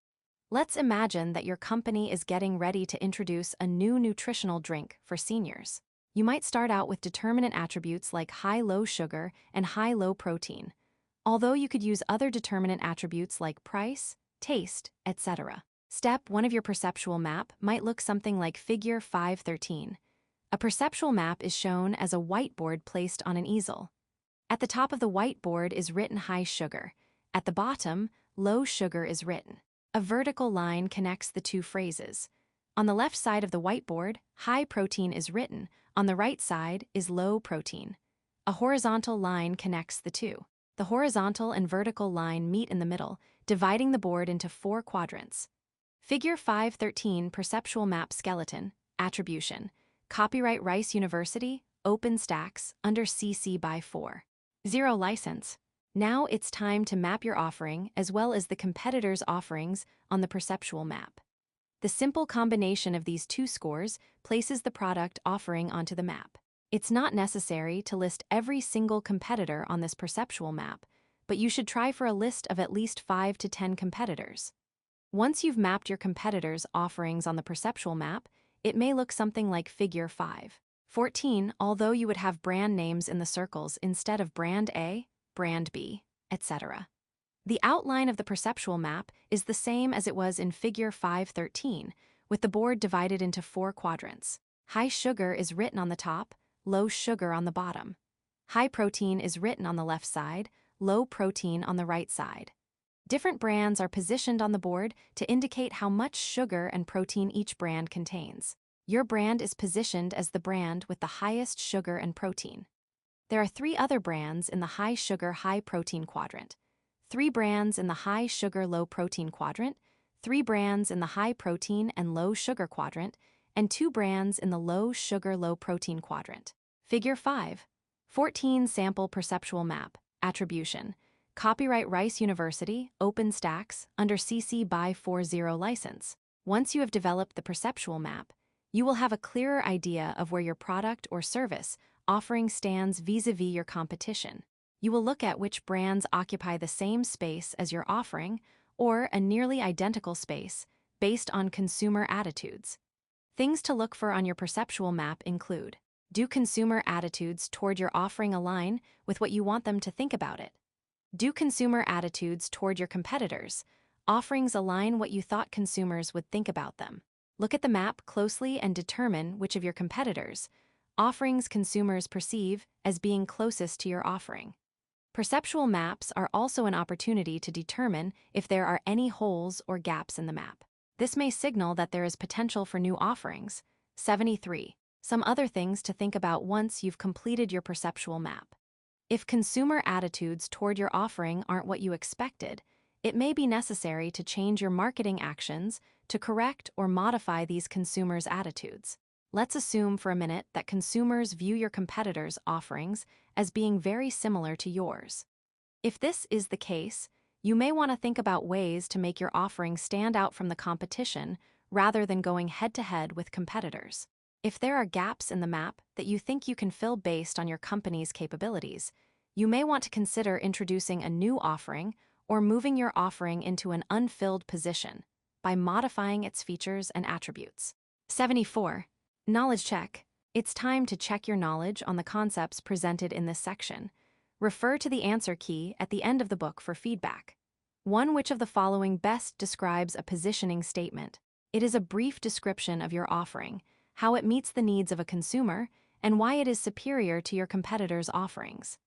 Let's imagine that your company is getting ready to introduce a new nutritional drink for seniors. You might start out with determinant attributes like high-low sugar and high-low protein, although you could use other determinant attributes like price, taste, etc. Step 1 of your perceptual map might look something like Figure 513. A perceptual map is shown as a whiteboard placed on an easel. At the top of the whiteboard is written high sugar. At the bottom, low sugar is written. A vertical line connects the two phrases. On the left side of the whiteboard, high protein is written. On the right side is low protein. A horizontal line connects the two. The horizontal and vertical line meet in the middle, dividing the board into 4 quadrants. Figure 513 Perceptual Map Skeleton, Attribution. Copyright Rice University, OpenStax, under CC by 4. 0 license. Now it's time to map your offering as well as the competitor's offerings on the perceptual map. The simple combination of these two scores places the product offering onto the map. It's not necessary to list every single competitor on this perceptual map, but you should try for a list of at least 5 to 10 competitors. Once you've mapped your competitors' offerings on the perceptual map, it may look something like Figure 514, although you would have brand names in the circles instead of brand A, brand B, etc. The outline of the perceptual map is the same as it was in Figure 513, with the board divided into 4 quadrants. High sugar is written on the top, low sugar on the bottom. High protein is written on the left side, low protein on the right side. Different brands are positioned on the board to indicate how much sugar and protein each brand contains. Your brand is positioned as the brand with the highest sugar and protein. There are 3 other brands in the high sugar, high protein quadrant, 3 brands in the high sugar, low protein quadrant, 3 brands in the high protein and low sugar quadrant, and 2 brands in the low sugar, low protein quadrant. Figure 514 Sample Perceptual Map, Attribution. Copyright Rice University, OpenStax, under CC by 40 license. Once you have developed the perceptual map, you will have a clearer idea of where your product or service offering stands vis-a-vis your competition. You will look at which brands occupy the same space as your offering or a nearly identical space based on consumer attitudes. Things to look for on your perceptual map include: do consumer attitudes toward your offering align with what you want them to think about it? Do consumer attitudes toward your competitors' offerings align what you thought consumers would think about them? Look at the map closely and determine which of your competitors' offerings consumers perceive as being closest to your offering. Perceptual maps are also an opportunity to determine if there are any holes or gaps in the map. This may signal that there is potential for new offerings. 73. Some other things to think about once you've completed your perceptual map. If consumer attitudes toward your offering aren't what you expected, it may be necessary to change your marketing actions to correct or modify these consumers' attitudes. Let's assume for a minute that consumers view your competitors' offerings as being very similar to yours. If this is the case, you may want to think about ways to make your offering stand out from the competition rather than going head-to-head with competitors. If there are gaps in the map that you think you can fill based on your company's capabilities, you may want to consider introducing a new offering or moving your offering into an unfilled position. by modifying its features and attributes. 74. Knowledge check. It's time to check your knowledge on the concepts presented in this section. Refer to the answer key at the end of the book for feedback. 1. Which of the following best describes a positioning statement? It is a brief description of your offering, how it meets the needs of a consumer, and why it is superior to your competitors' offerings.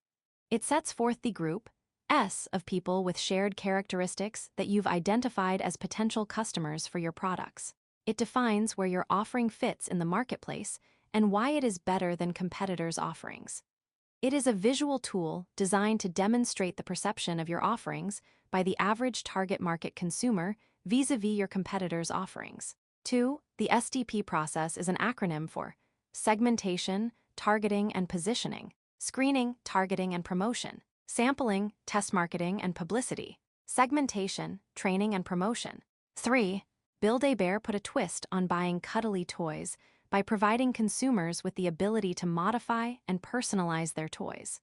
It sets forth the group S of people with shared characteristics that you've identified as potential customers for your products. It defines where your offering fits in the marketplace and why it is better than competitors' offerings. It is a visual tool designed to demonstrate the perception of your offerings by the average target market consumer vis-a-vis your competitors' offerings. 2. The SDP process is an acronym for Segmentation, Targeting and Positioning, Screening, Targeting and Promotion, Sampling, Test Marketing and Publicity, Segmentation, Training and Promotion. 3. Build-A-Bear put a twist on buying cuddly toys by providing consumers with the ability to modify and personalize their toys.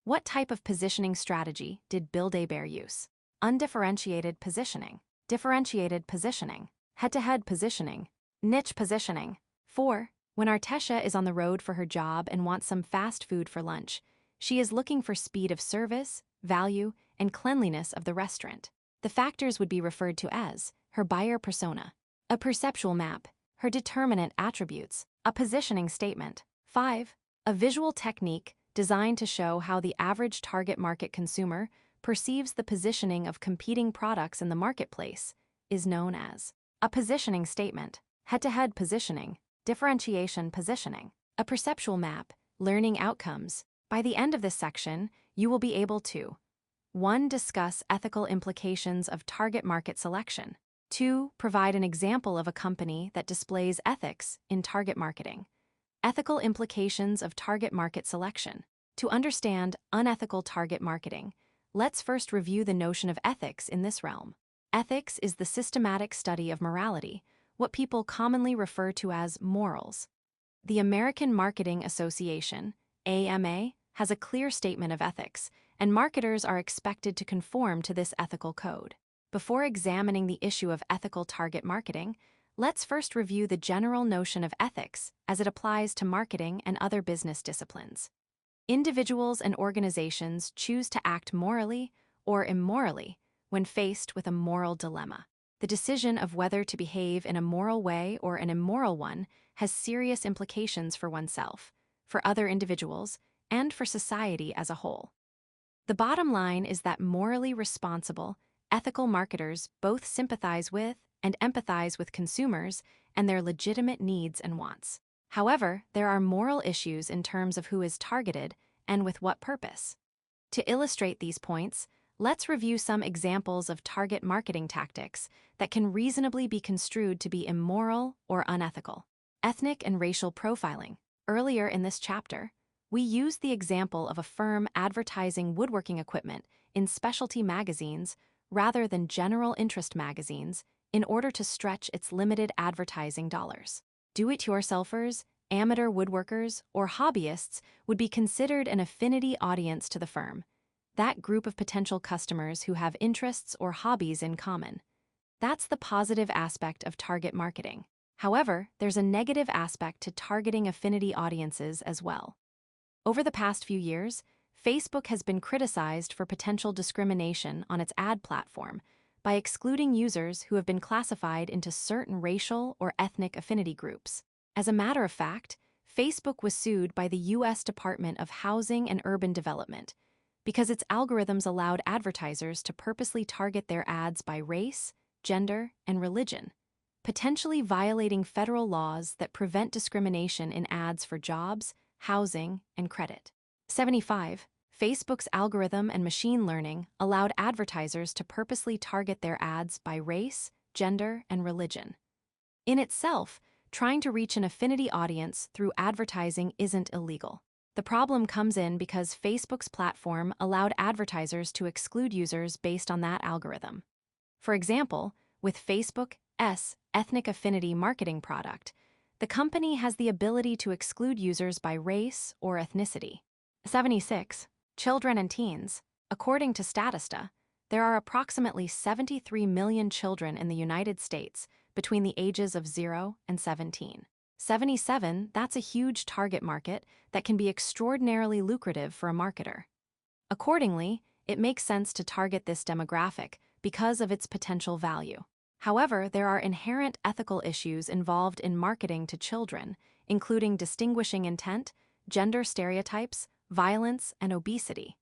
What type of positioning strategy did Build-A-Bear use? Undifferentiated positioning, differentiated positioning, head-to-head positioning, niche positioning. 4. When Artesha is on the road for her job and wants some fast food for lunch, she is looking for speed of service, value, and cleanliness of the restaurant. The factors would be referred to as her buyer persona, a perceptual map, her determinant attributes, a positioning statement. 5. A visual technique designed to show how the average target market consumer perceives the positioning of competing products in the marketplace is known as a positioning statement, head-to-head positioning, differentiation positioning, a perceptual map, learning outcomes. By the end of this section, you will be able to 1. Discuss ethical implications of target market selection. 2. Provide an example of a company that displays ethics in target marketing. Ethical implications of target market selection. To understand unethical target marketing, let's first review the notion of ethics in this realm. Ethics is the systematic study of morality, what people commonly refer to as morals. The American Marketing Association, AMA, has a clear statement of ethics, and marketers are expected to conform to this ethical code. Before examining the issue of ethical target marketing, let's first review the general notion of ethics as it applies to marketing and other business disciplines. Individuals and organizations choose to act morally or immorally when faced with a moral dilemma. The decision of whether to behave in a moral way or an immoral one has serious implications for oneself, for other individuals, and for society as a whole. The bottom line is that morally responsible, ethical marketers both sympathize with and empathize with consumers and their legitimate needs and wants. However, there are moral issues in terms of who is targeted and with what purpose. To illustrate these points, let's review some examples of target marketing tactics that can reasonably be construed to be immoral or unethical. Ethnic and racial profiling. Earlier in this chapter, we used the example of a firm advertising woodworking equipment in specialty magazines rather than general interest magazines in order to stretch its limited advertising dollars. Do-it-yourselfers, amateur woodworkers, or hobbyists would be considered an affinity audience to the firm, that group of potential customers who have interests or hobbies in common. That's the positive aspect of target marketing. However, there's a negative aspect to targeting affinity audiences as well. Over the past few years, Facebook has been criticized for potential discrimination on its ad platform by excluding users who have been classified into certain racial or ethnic affinity groups. As a matter of fact, Facebook was sued by the U.S. Department of Housing and Urban Development because its algorithms allowed advertisers to purposely target their ads by race, gender, and religion, potentially violating federal laws that prevent discrimination in ads for jobs, housing, and credit. 75. Facebook's algorithm and machine learning allowed advertisers to purposely target their ads by race, gender, and religion. In itself, trying to reach an affinity audience through advertising isn't illegal. The problem comes in because Facebook's platform allowed advertisers to exclude users based on that algorithm. For example, with Facebook's ethnic affinity marketing product, the company has the ability to exclude users by race or ethnicity. 76. Children and teens. According to Statista, There are approximately 73 million children in the United States between the ages of 0 and 17. 77, that's a huge target market that can be extraordinarily lucrative for a marketer. Accordingly, it makes sense to target this demographic because of its potential value. However, there are inherent ethical issues involved in marketing to children, including distinguishing intent, gender stereotypes, violence, and obesity.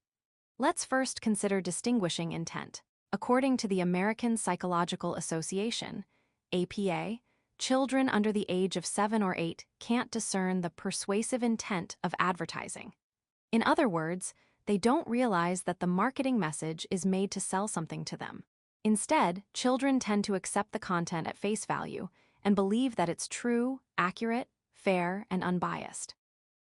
Let's first consider distinguishing intent. According to the American Psychological Association, APA, children under the age of 7 or 8 can't discern the persuasive intent of advertising. In other words, they don't realize that the marketing message is made to sell something to them. Instead, children tend to accept the content at face value and believe that it's true, accurate, fair, and unbiased.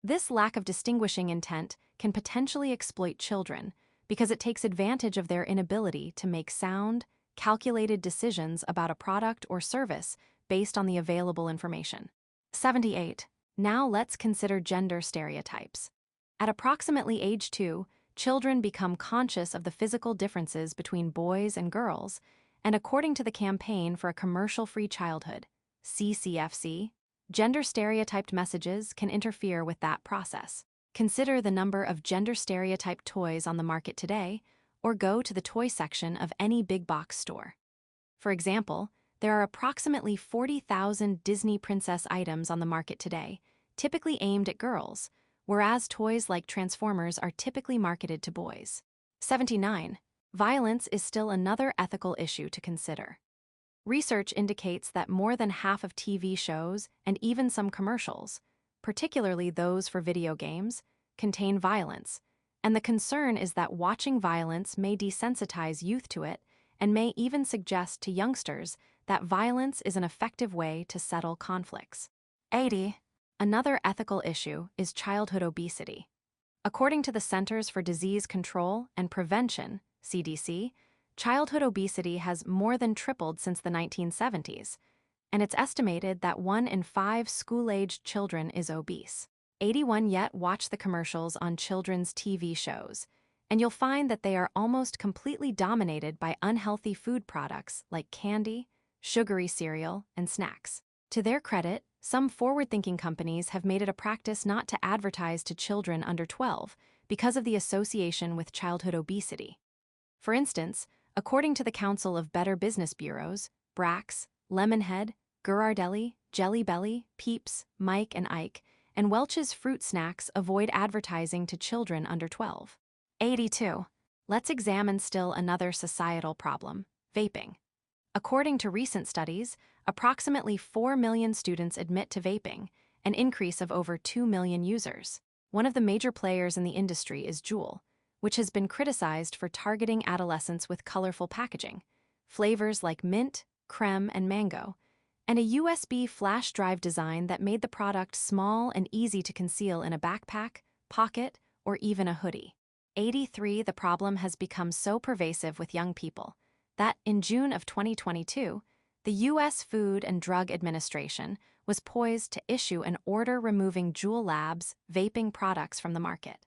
This lack of distinguishing intent can potentially exploit children because it takes advantage of their inability to make sound, calculated decisions about a product or service based on the available information. 78. Now let's consider gender stereotypes. At approximately age 2, children become conscious of the physical differences between boys and girls, and according to the Campaign for a Commercial-Free Childhood, CCFC, gender stereotyped messages can interfere with that process. Consider the number of gender stereotyped toys on the market today, or go to the toy section of any big box store. For example, there are approximately 40,000 Disney princess items on the market today, typically aimed at girls, whereas toys like Transformers are typically marketed to boys. 79. Violence is still another ethical issue to consider. Research indicates that more than half of TV shows and even some commercials, particularly those for video games, contain violence, and the concern is that watching violence may desensitize youth to it and may even suggest to youngsters that violence is an effective way to settle conflicts. 80. Another ethical issue is childhood obesity. According to the Centers for Disease Control and Prevention, CDC, childhood obesity has more than tripled since the 1970s, and it's estimated that 1 in 5 school-aged children is obese. 81. Yet watch the commercials on children's TV shows, and you'll find that they are almost completely dominated by unhealthy food products like candy, sugary cereal, and snacks. To their credit, some forward-thinking companies have made it a practice not to advertise to children under 12 because of the association with childhood obesity. For instance, according to the Council of Better Business Bureaus, Brax, Lemonhead, Ghirardelli, Jelly Belly, Peeps, Mike and Ike, and Welch's Fruit Snacks avoid advertising to children under 12. 82. Let's examine still another societal problem, vaping. According to recent studies, approximately 4 million students admit to vaping, an increase of over 2 million users. One of the major players in the industry is Juul, which has been criticized for targeting adolescents with colorful packaging, flavors like mint, creme, and mango, and a USB flash drive design that made the product small and easy to conceal in a backpack, pocket, or even a hoodie. 83. The problem has become so pervasive with young people that in June of 2022, the U.S. Food and Drug Administration was poised to issue an order removing Juul Labs' vaping products from the market.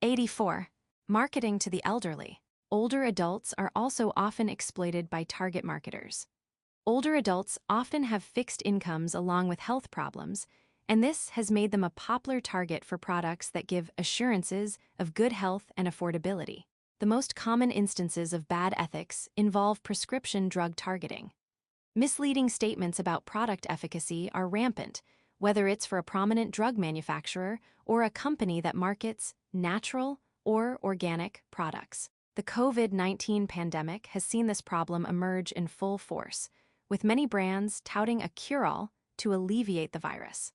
84. Marketing to the elderly. Older adults are also often exploited by target marketers. Older adults often have fixed incomes along with health problems, and this has made them a popular target for products that give assurances of good health and affordability. The most common instances of bad ethics involve prescription drug targeting. Misleading statements about product efficacy are rampant, whether it's for a prominent drug manufacturer or a company that markets natural or organic products. The COVID-19 pandemic has seen this problem emerge in full force, with many brands touting a cure-all to alleviate the virus.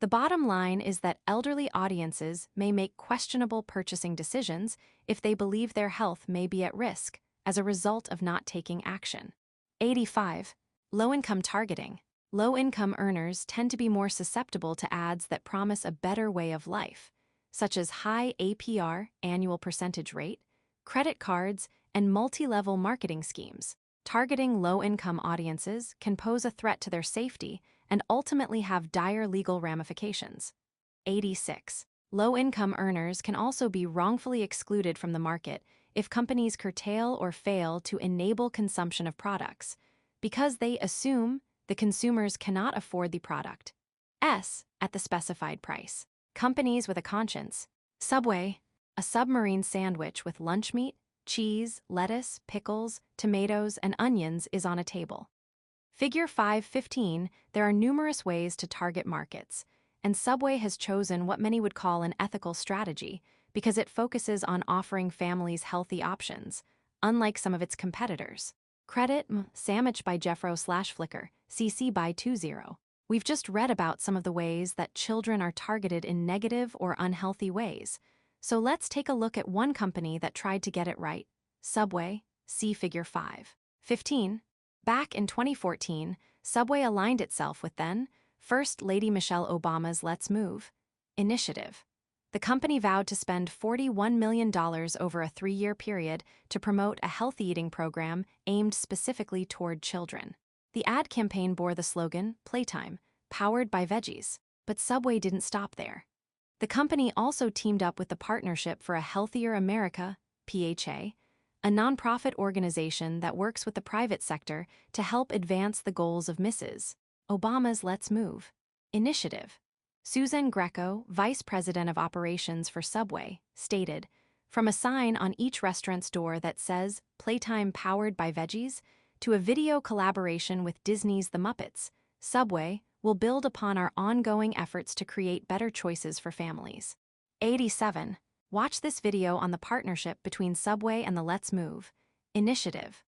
The bottom line is that elderly audiences may make questionable purchasing decisions if they believe their health may be at risk as a result of not taking action. 85. Low-income targeting. Low-income earners tend to be more susceptible to ads that promise a better way of life, such as high APR, annual percentage rate, credit cards, and multi-level marketing schemes. Targeting low-income audiences can pose a threat to their safety and ultimately have dire legal ramifications. 86. Low-income earners can also be wrongfully excluded from the market if companies curtail or fail to enable consumption of products, because they assume the consumers cannot afford the product at the specified price. Companies with a conscience. Subway, a submarine sandwich with lunch meat, cheese, lettuce, pickles, tomatoes, and onions is on a table. Figure 5.15, there are numerous ways to target markets, and Subway has chosen what many would call an ethical strategy because it focuses on offering families healthy options, unlike some of its competitors. Credit, sandwich by Jeffro/Flickr, CC by 20. We've just read about some of the ways that children are targeted in negative or unhealthy ways. So let's take a look at one company that tried to get it right. Subway, see Figure 5.15. Back in 2014, Subway aligned itself with then First Lady Michelle Obama's Let's Move initiative. The company vowed to spend $41 million over a 3-year period to promote a healthy eating program aimed specifically toward children. The ad campaign bore the slogan, Playtime, powered by veggies. But Subway didn't stop there. The company also teamed up with the Partnership for a Healthier America, PHA, a nonprofit organization that works with the private sector to help advance the goals of Mrs. Obama's Let's Move initiative. Susan Greco, vice president of operations for Subway, stated, "From a sign on each restaurant's door that says, Playtime powered by veggies, to a video collaboration with Disney's The Muppets, Subway will build upon our ongoing efforts to create better choices for families." 87. Watch this video on the partnership between Subway and the Let's Move initiative.